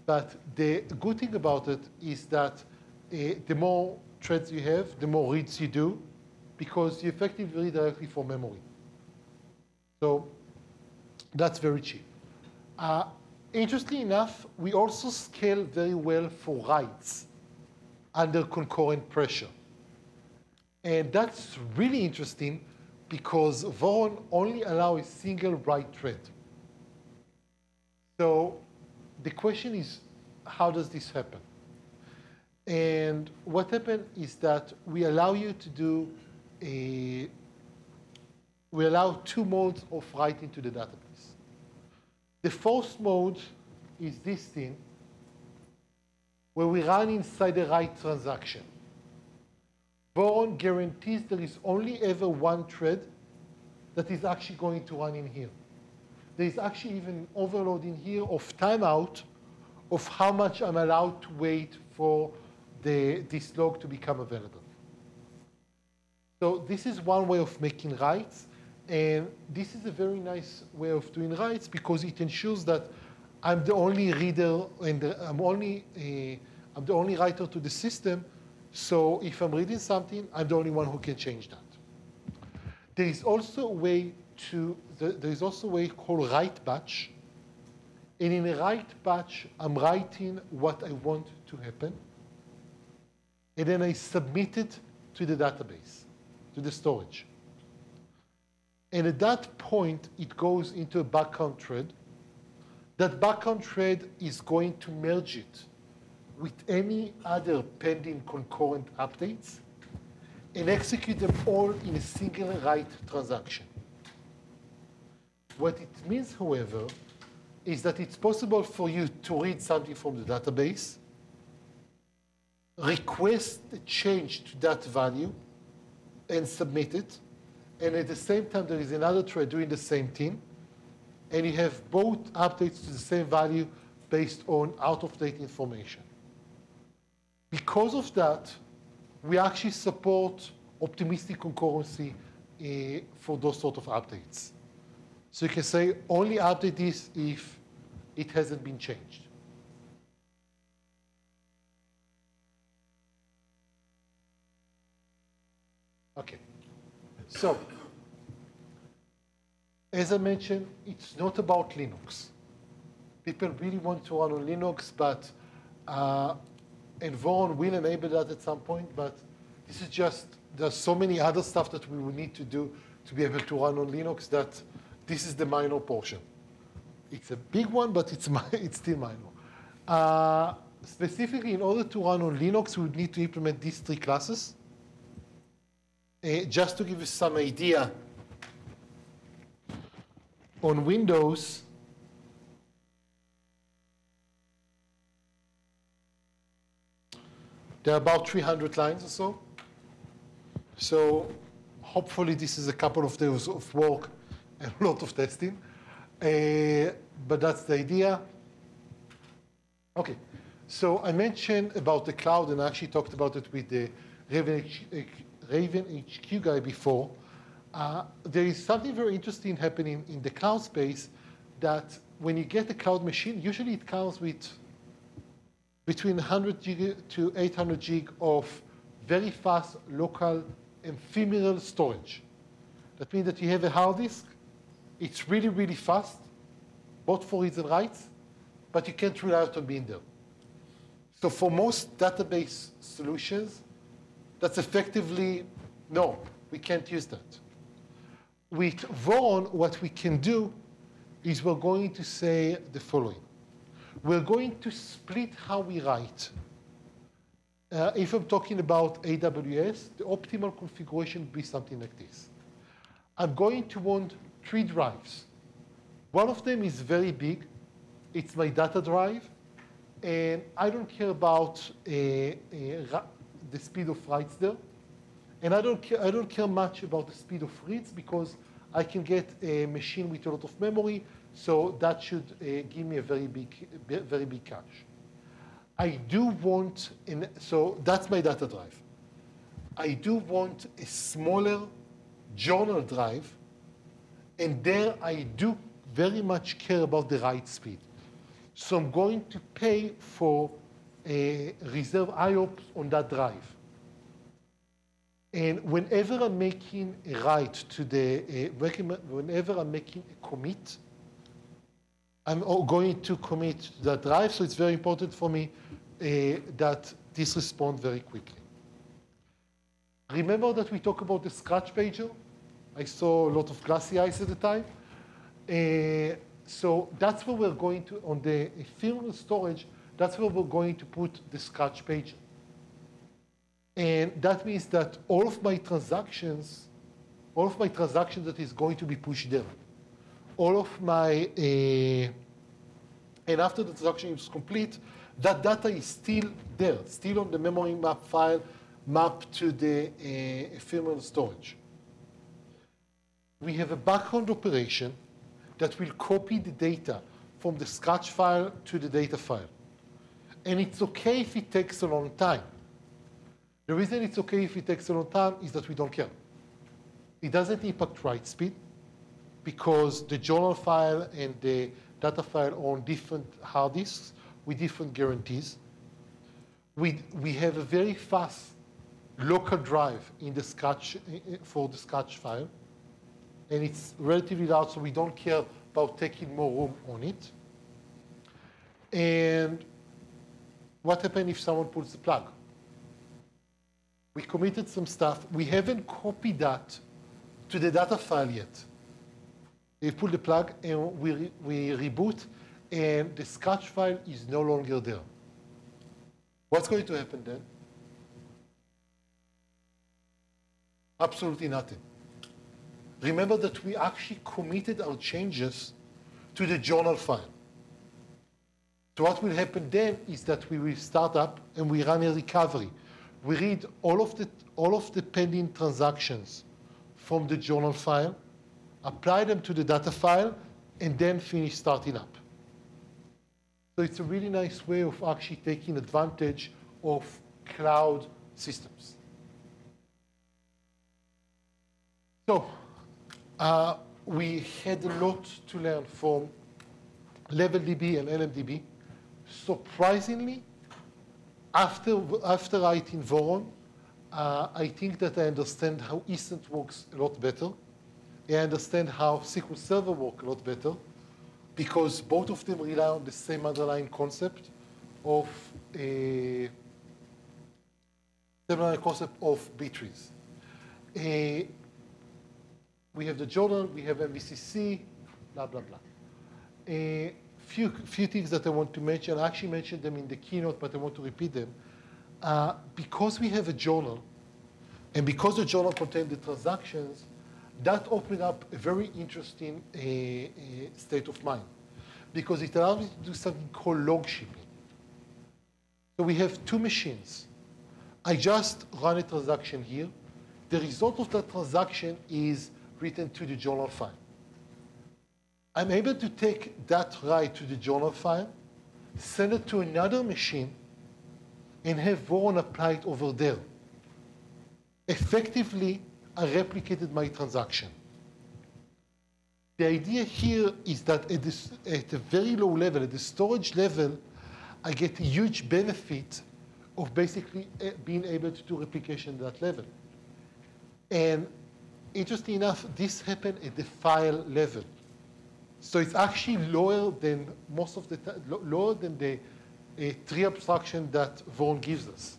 But the good thing about it is that the more threads you have, the more reads you do, because you effectively read directly from memory. So that's very cheap. Interestingly enough, we also scale very well for writes under concurrent pressure. And that's really interesting because Voron only allows a single write thread. So the question is, how does this happen? And what happened is that we allow you to do we allow two modes of writing to the database. The first mode is this thing, where we run inside the write transaction. Voron guarantees there is only ever one thread that is actually going to run in here. There is actually even overload in here of timeout of how much I'm allowed to wait for this log to become available. So this is one way of making writes, and this is a very nice way of doing writes because it ensures that I'm the only reader and I'm the only writer to the system. So if I'm reading something, I'm the only one who can change that. There is also a way called write batch. And in a write batch, I'm writing what I want to happen. And then I submit it to the database, to the storage. And at that point, it goes into a background thread. That background thread is going to merge it with any other pending concurrent updates and execute them all in a single write transaction. What it means, however, is that it's possible for you to read something from the database, request a change to that value, and submit it. And at the same time, there is another thread doing the same thing. And you have both updates to the same value based on out-of-date information. Because of that, we actually support optimistic concurrency for those sort of updates. So you can say only update this if it hasn't been changed. Okay. So, as I mentioned, it's not about Linux. People really want to run on Linux, but and Voron will enable that at some point, but this is just, there's so many other stuff that we will need to do to be able to run on Linux that this is the minor portion. It's a big one, but it's still minor. Specifically, in order to run on Linux, we would need to implement these three classes. Just to give you some idea, on Windows, there are about 300 lines or so. So hopefully this is a couple of days of work and a lot of testing. But that's the idea. OK, so I mentioned about the cloud, and I actually talked about it with the RavenHQ guy before. There is something very interesting happening in the cloud space that when you get a cloud machine, usually it comes with between 100 gig to 800 gig of very fast local ephemeral storage. That means that you have a hard disk. It's really, really fast, both for reads and writes, but you can't rely on being there. So for most database solutions, that's effectively, no, we can't use that. With Voron, what we can do is we're going to say the following. We're going to split how we write. If I'm talking about AWS, the optimal configuration would be something like this. I'm going to want 3 drives. One of them is very big. It's my data drive. And I don't care about the speed of writes there. And I don't care much about the speed of reads because I can get a machine with a lot of memory. So that should give me a very big cache. I do want, so that's my data drive. I do want a smaller journal drive. And there I do very much care about the write speed. So I'm going to pay for a reserve IOPS on that drive. And whenever I'm making a write to the, whenever I'm making a commit, I'm going to commit to that drive, so it's very important for me that this responds very quickly. Remember that we talked about the scratch pager? I saw a lot of glassy eyes at the time. So that's where we're going to, on the ephemeral storage, that's where we're going to put the scratch pager. And that means that all of my transactions that is going to be pushed there. All of my, and after the transaction is complete, that data is still there, still on the memory map file, mapped to the ephemeral storage. We have a background operation that will copy the data from the scratch file to the data file. And it's okay if it takes a long time. The reason it's okay if it takes a long time is that we don't care. It doesn't impact write speed because the journal file and the data file are on different hard disks with different guarantees. We have a very fast local drive in the Scratch for the Scratch file, and it's relatively large, so we don't care about taking more room on it. And what happens if someone pulls the plug? We committed some stuff. We haven't copied that to the data file yet. We pull the plug and we reboot, and the Scratch file is no longer there. What's going to happen then? Absolutely nothing. Remember that we actually committed our changes to the journal file. So what will happen then is that we will start up and we run a recovery. We read all of the pending transactions from the journal file, apply them to the data file, and then finish starting up. So it's a really nice way of actually taking advantage of cloud systems. So we had a lot to learn from LevelDB and LMDB. Surprisingly, after writing Voron, I think that I understand how Instant works a lot better. I understand how SQL Server works a lot better because both of them rely on the same underlying concept of B-trees. We have the journal, we have MVCC, blah, blah, blah. Few things that I want to mention. I actually mentioned them in the keynote, but I want to repeat them. Because we have a journal, and because the journal contains the transactions, that opened up a very interesting state of mind, because it allows me to do something called log shipping. So we have two machines. I just run a transaction here. The result of that transaction is written to the journal file. I'm able to take that write to the journal file, send it to another machine, and have Voron apply it over there. Effectively, I replicated my transaction. The idea here is that at a very low level, at the storage level, I get a huge benefit of basically being able to do replication at that level. And interesting enough, this happened at the file level. So it's actually lower than most of the lower than the tree abstraction that Voron gives us.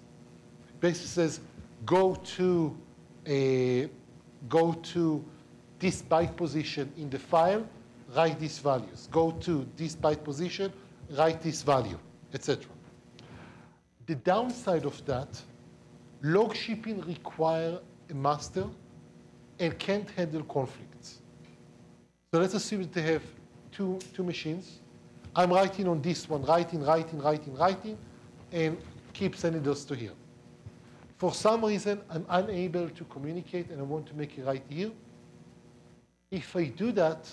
Basically says, go to this byte position in the file, write these values. Go to this byte position, write this value, etc. The downside of that, log shipping requires a master and can't handle conflicts. So let's assume that they have two machines. I'm writing on this one, writing, and keep sending those to here. For some reason, I'm unable to communicate and I want to make a write here. If I do that,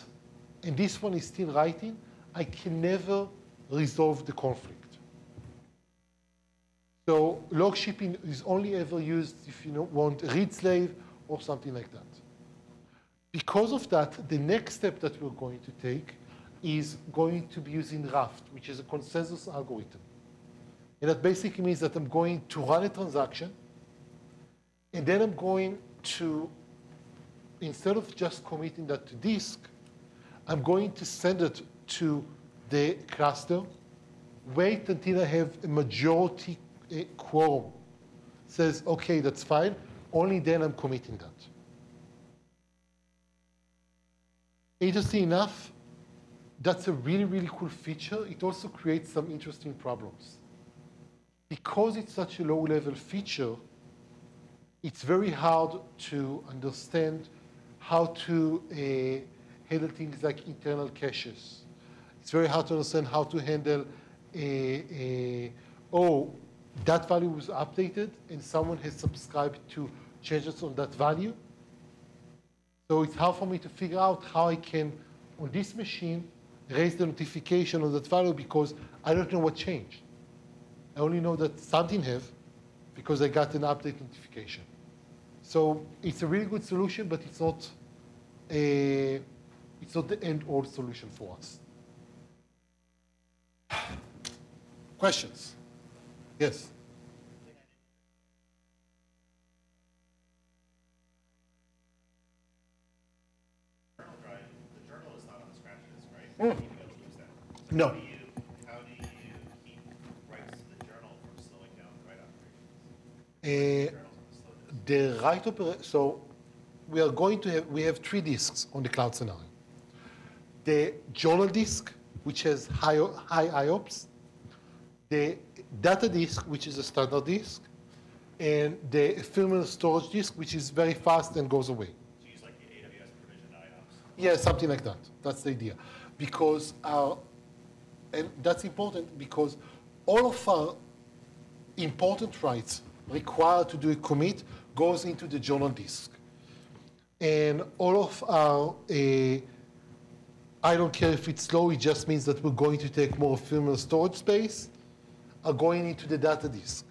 and this one is still writing, I can never resolve the conflict. So log shipping is only ever used if you want a read slave or something like that. Because of that, the next step that we're going to take is going to be using Raft, which is a consensus algorithm. And that basically means that I'm going to run a transaction, And then I'm going to, instead of just committing that to disk, I'm going to send it to the cluster, wait until I have a majority quorum. Says, okay, that's fine. Only then I'm committing that. Interesting enough, that's a really, really cool feature. It also creates some interesting problems. Because it's such a low-level feature, it's very hard to understand how to handle things like internal caches. It's very hard to understand how to handle, oh, that value was updated and someone has subscribed to changes on that value. So it's hard for me to figure out how I can, on this machine, raise the notification on that value because I don't know what changed. I only know that something have because I got an update notification. So it's a really good solution, but it's not the end-all solution for us. Questions? Yes. Journal drive, the journal is not on the scratch disk, right? Mm. You can lose that. So No. How do you keep writes to the journal from slowing down the write operations? Journals on the slow disk. The write operation, so we are going to have, we have 3 disks on the cloud scenario. The journal disk, which has high IOPS, the data disk, which is a standard disk, and the ephemeral storage disk, which is very fast and goes away. So you use like the AWS provisioned IOPS. Yeah, something like that. That's the idea. Because and that's important because all of our important writes required to do a commit goes into the journal disk. And all of our, I don't care if it's slow, it just means that we're going to take more ephemeral storage space, are going into the data disk.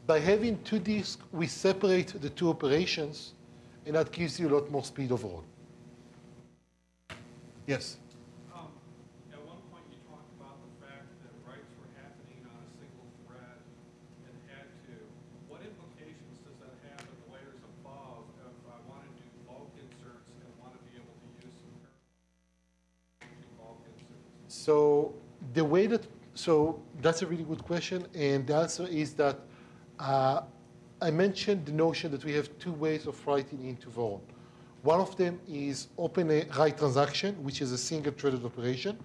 By having 2 disks, we separate the 2 operations, and that gives you a lot more speed overall. Yes? At one point, you talked about the fact that writes were happening on a single thread and had to. What implications does that have in the layers above if I want to do bulk inserts and want to be able to use some bulk inserts? So the way that, so that's a really good question, and the answer is that I mentioned the notion that we have 2 ways of writing into Voron. One of them is open a write transaction, which is a single-threaded operation.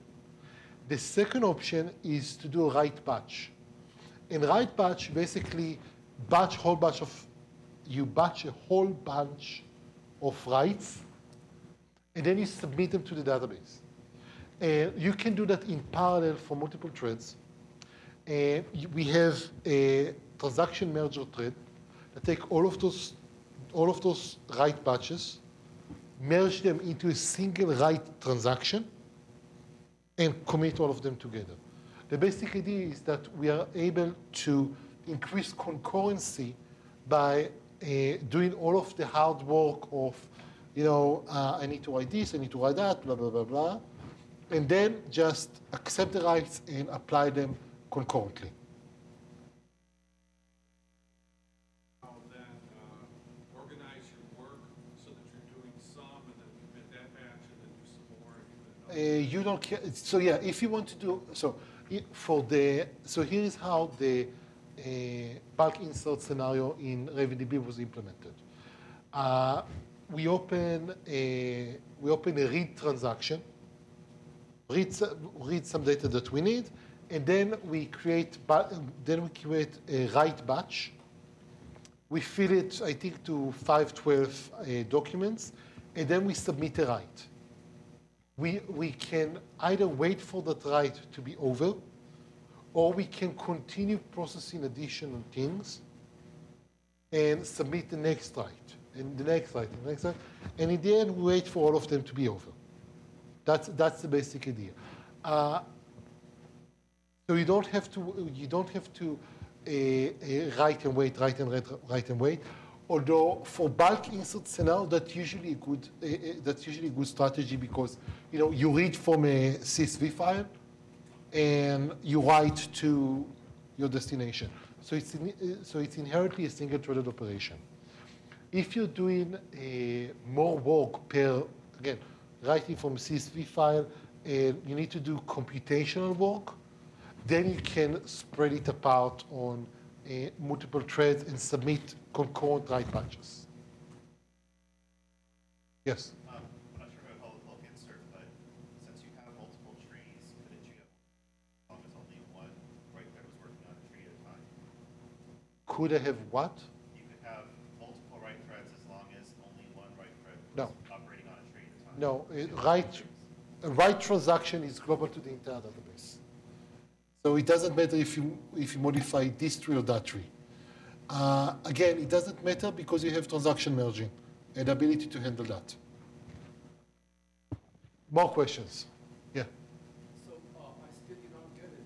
The second option is to do a write batch. And write batch basically batch a whole bunch of writes, and then you submit them to the database. And you can do that in parallel for multiple threads. And we have a transaction merger thread that take all of those write batches, merge them into a single write transaction, and commit all of them together. The basic idea is that we are able to increase concurrency by doing all of the hard work of, I need to write this, I need to write that, blah, blah, blah, blah, and then just accept the writes and apply them concurrently. Organize your work so that you're doing some and then commit that batch and then do some more and commit another. You don't care. So yeah, if you want to do so, so here is how the bulk insert scenario in RavenDB was implemented. We open a read transaction, read some data that we need, and then we create a write batch. We fill it, I think, to 512 documents, and then we submit a write. We can either wait for that write to be over, or we can continue processing additional things and submit the next write, and the next write, and the next write. And in the end, we wait for all of them to be over. That's the basic idea. So you don't have to write and wait, write and wait. Although for bulk insert scenario, that's usually a good strategy because you read from a CSV file and you write to your destination. So it's inherently a single-threaded operation. If you're doing more work per, again, writing from a CSV file, and you need to do computational work, then you can spread it apart on multiple threads and submit concurrent write batches. Yes? I'm not sure if I call it bulk insert, but since you have multiple trees, couldn't you have, as long as only one write thread was working on a tree at a time? Could I have what? You could have multiple write threads as long as only one write thread was No. operating on a tree at a time. No, a write transaction is global to the entire database. So it doesn't matter if you modify this tree or that tree. Again, it doesn't matter because you have transaction merging and the ability to handle that. More questions? Yeah. So I still did not get it.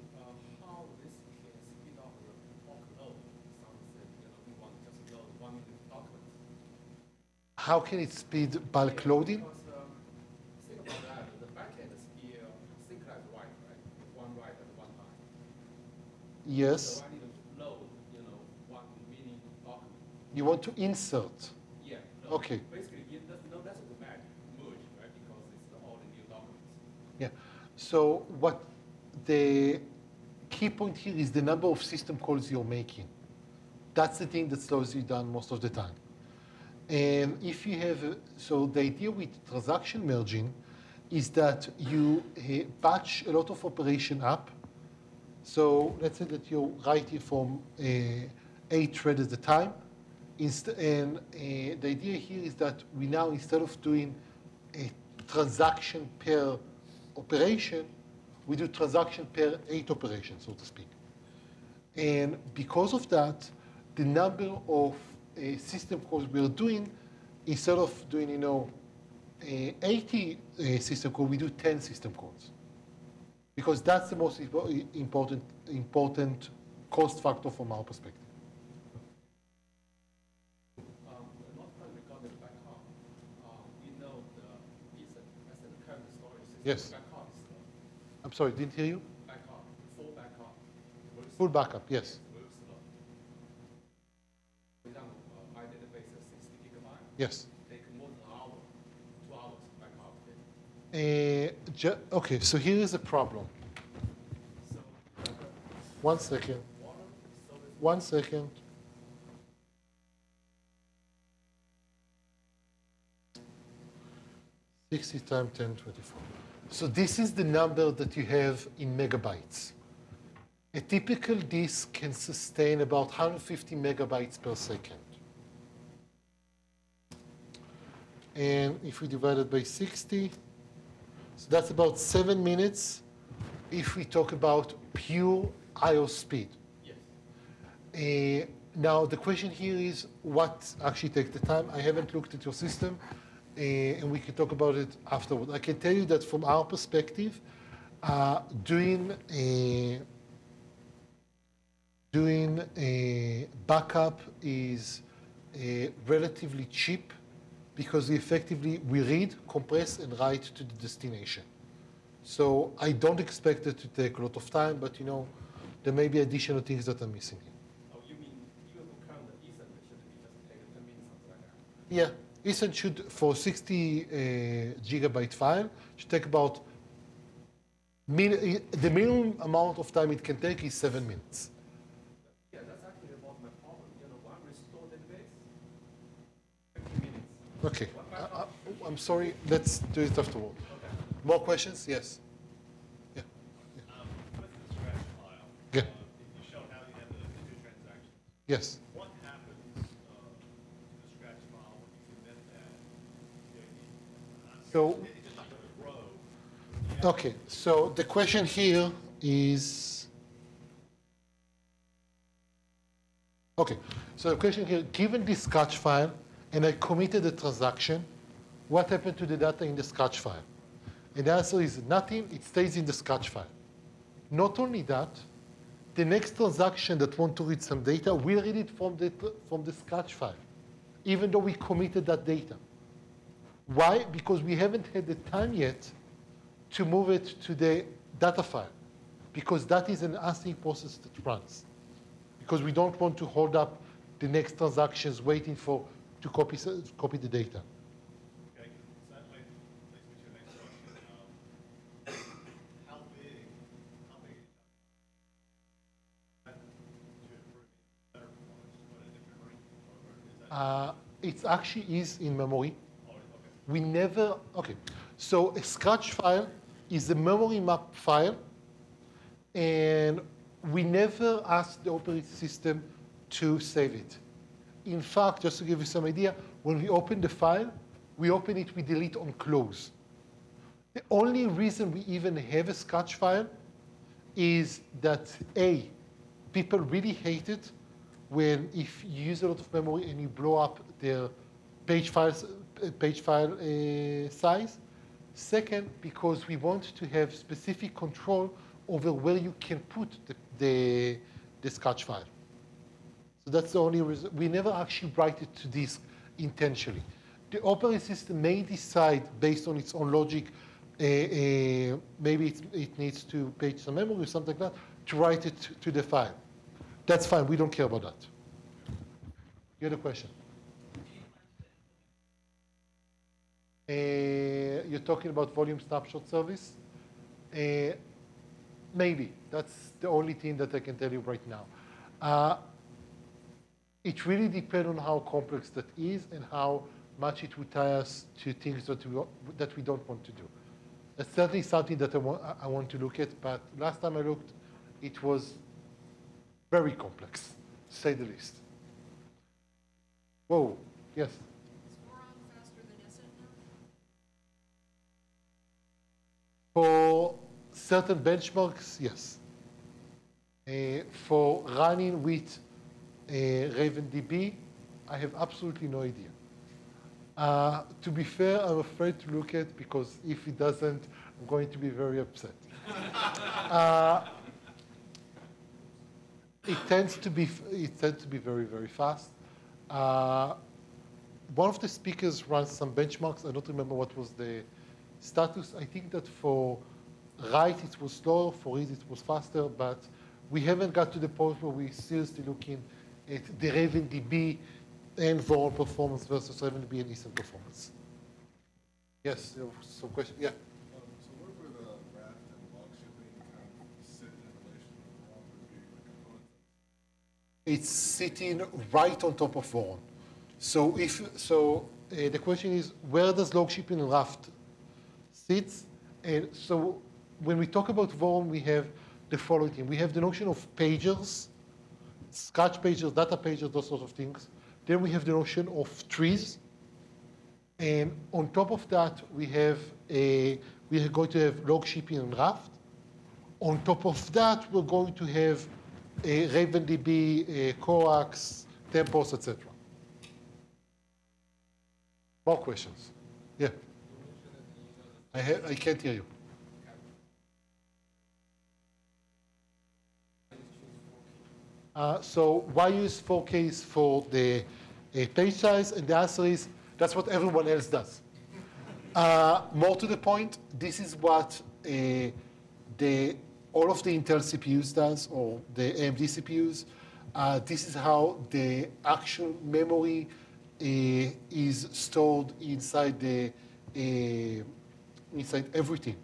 How this can speed up the bulk load? Someone said, we want just load 1 million documents. How can it speed bulk loading? Because think about that. The backend is still synchronized write, right? One write at one time. Yes. So I need to load, 1 million documents. You want to insert. Yeah. No, Okay. Basically, that's the magic merge, right? Because it's all the new documents. Yeah. So what the key point here is the number of system calls you're making. That's the thing that slows you down most of the time. And if you have, so the idea with transaction merging is that you batch a lot of operation up. So let's say that you're writing from 8 threads at a time. And the idea here is that we now, instead of doing a transaction per operation, we do transaction per 8 operations, so to speak. And because of that, the number of system calls we're doing, instead of doing 80 system calls, we do 10 system calls. Because that's the most important cost factor from our perspective. Not regarding backup. We know the Ethan as the current storage system. Yes. Backup is slow. I'm sorry, didn't hear you? Backup, full backup. Full backup, yes. Very slow. For example, my database is 60 gigabytes. Yes. Take more than an hour, 2 hours to backup it. Okay, so here is a problem. So, 1 second. water, so it's 1 second. $60 times 1024. So this is the number that you have in megabytes. A typical disk can sustain about 150 megabytes per second. And if we divide it by 60, so that's about 7 minutes if we talk about pure I/O speed. yes. Now, the question here is what actually takes the time. I haven't looked at your system, and we can talk about it afterward. I can tell you that from our perspective, doing a backup is relatively cheap because we read, compress, and write to the destination. So I don't expect it to take a lot of time, but there may be additional things that I'm missing here. Oh, you mean even to count the Ethan, it should be just take 10 minutes, something like that? Yeah, Ethan should, for 60 gigabyte file, should take about, the minimum amount of time it can take is 7 minutes. Yeah, that's actually about my problem. One restore database, 50 minutes. Okay, I'm sorry, let's do it afterward. Okay. More questions? Yes. Yeah. With the scratch file, Yeah. you showed how you have the 2 transactions. Yes. What happens to the scratch file when you commit that? So, It just like a row. okay, so the question here is, okay, so the question here, given this scratch file, and I committed a transaction, what happened to the data in the scratch file? And the answer is nothing, it stays in the scratch file. Not only that, the next transaction that wants to read some data will read it from the scratch file, even though we committed that data. Why? Because we haven't had the time yet to move it to the data file, because that is an async process that runs. Because we don't want to hold up the next transactions waiting for to copy the data. Okay, so that might leads me to the next question. How big to improve better performance, put it in memory, or is that? It actually is in memory. Oh, okay. We never, okay. So a scratch file is a memory map file, and we never ask the operating system to save it. In fact, just to give you some idea, when we open the file, we open it, we delete on close. The only reason we even have a scratch file is that A, people really hate it when if you use a lot of memory and you blow up their page file size. Second, because we want to have specific control over where you can put the scratch file. So that's the only reason. We never actually write it to disk intentionally. The operating system may decide, based on its own logic, maybe it needs to page some memory or something like that, to write it to the file. That's fine. We don't care about that. You had a question? You're talking about volume snapshot service? Maybe. That's the only thing that I can tell you right now. It really depends on how complex that is and how much it would tie us to things that we don't want to do. That's certainly something that I want to look at, but last time I looked, it was very complex, to say the least. Whoa, yes? Is Voron faster than Essent now? For certain benchmarks, yes. For running with RavenDB, I have absolutely no idea. To be fair, I'm afraid to look at because if it doesn't, I'm going to be very upset. It tends to be very, very fast. One of the speakers runs some benchmarks. I don't remember what was the status. I think that for write it was slower, for read it was faster, but we haven't got to the point where we're seriously looking at the RavenDB and Voron performance versus RavenDB and Essent performance. Yes, there was some question. Yeah. So where would Raft and log shipping kind of sit in relation to Voron? Would be like components? It's sitting right on top of Voron. So the question is, where does log shipping and Raft sit? And so when we talk about Voron, we have the following thing. We have the notion of pagers, scratch pagers, data pagers, those sorts of things. Then we have the notion of trees. And on top of that, we are going to have log shipping and Raft. On top of that, we're going to have RavenDB, Coax, Tempos, etc. More questions? Yeah. I can't hear you. So why use 4Ks for the page size? And the answer is, that's what everyone else does. More to the point, this is what all of the Intel CPUs does, or the AMD CPUs. This is how the actual memory is stored inside inside everything.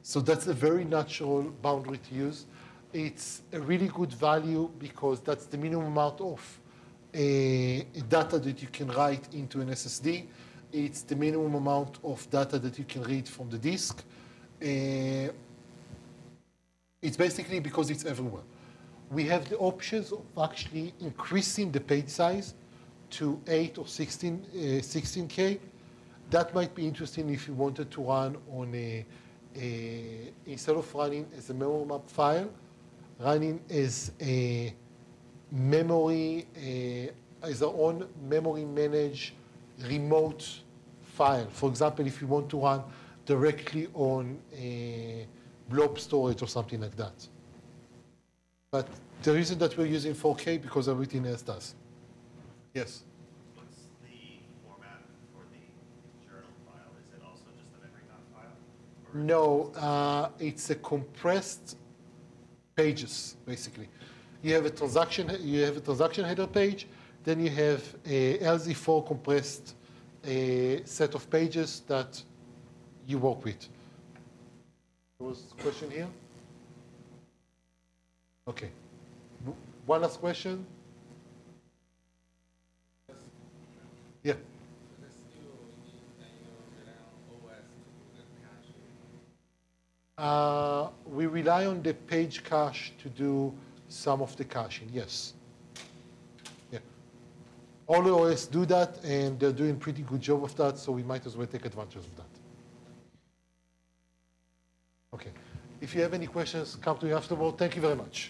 So that's a very natural boundary to use. It's a really good value because that's the minimum amount of data that you can write into an SSD. It's the minimum amount of data that you can read from the disk. It's basically because it's everywhere. We have the options of actually increasing the page size to 8 or 16K. That might be interesting if you wanted to run on instead of running as a memory map file, running as a memory, as our own memory managed remote file. For example, if you want to run directly on a blob storage or something like that. But the reason that we're using 4K because everything else does. Yes? What's the format for the journal file? Is it also just a memory map file? Or No, it's a compressed pages, basically. You have a transaction header page, then you have a LZ4 compressed set of pages that you work with. There was a question here? Okay. One last question? Yeah. We rely on the page cache to do some of the caching, yes. Yeah. All the OS do that, and they're doing a pretty good job of that, so we might as well take advantage of that. Okay. If you have any questions, come to me afterward. Thank you very much.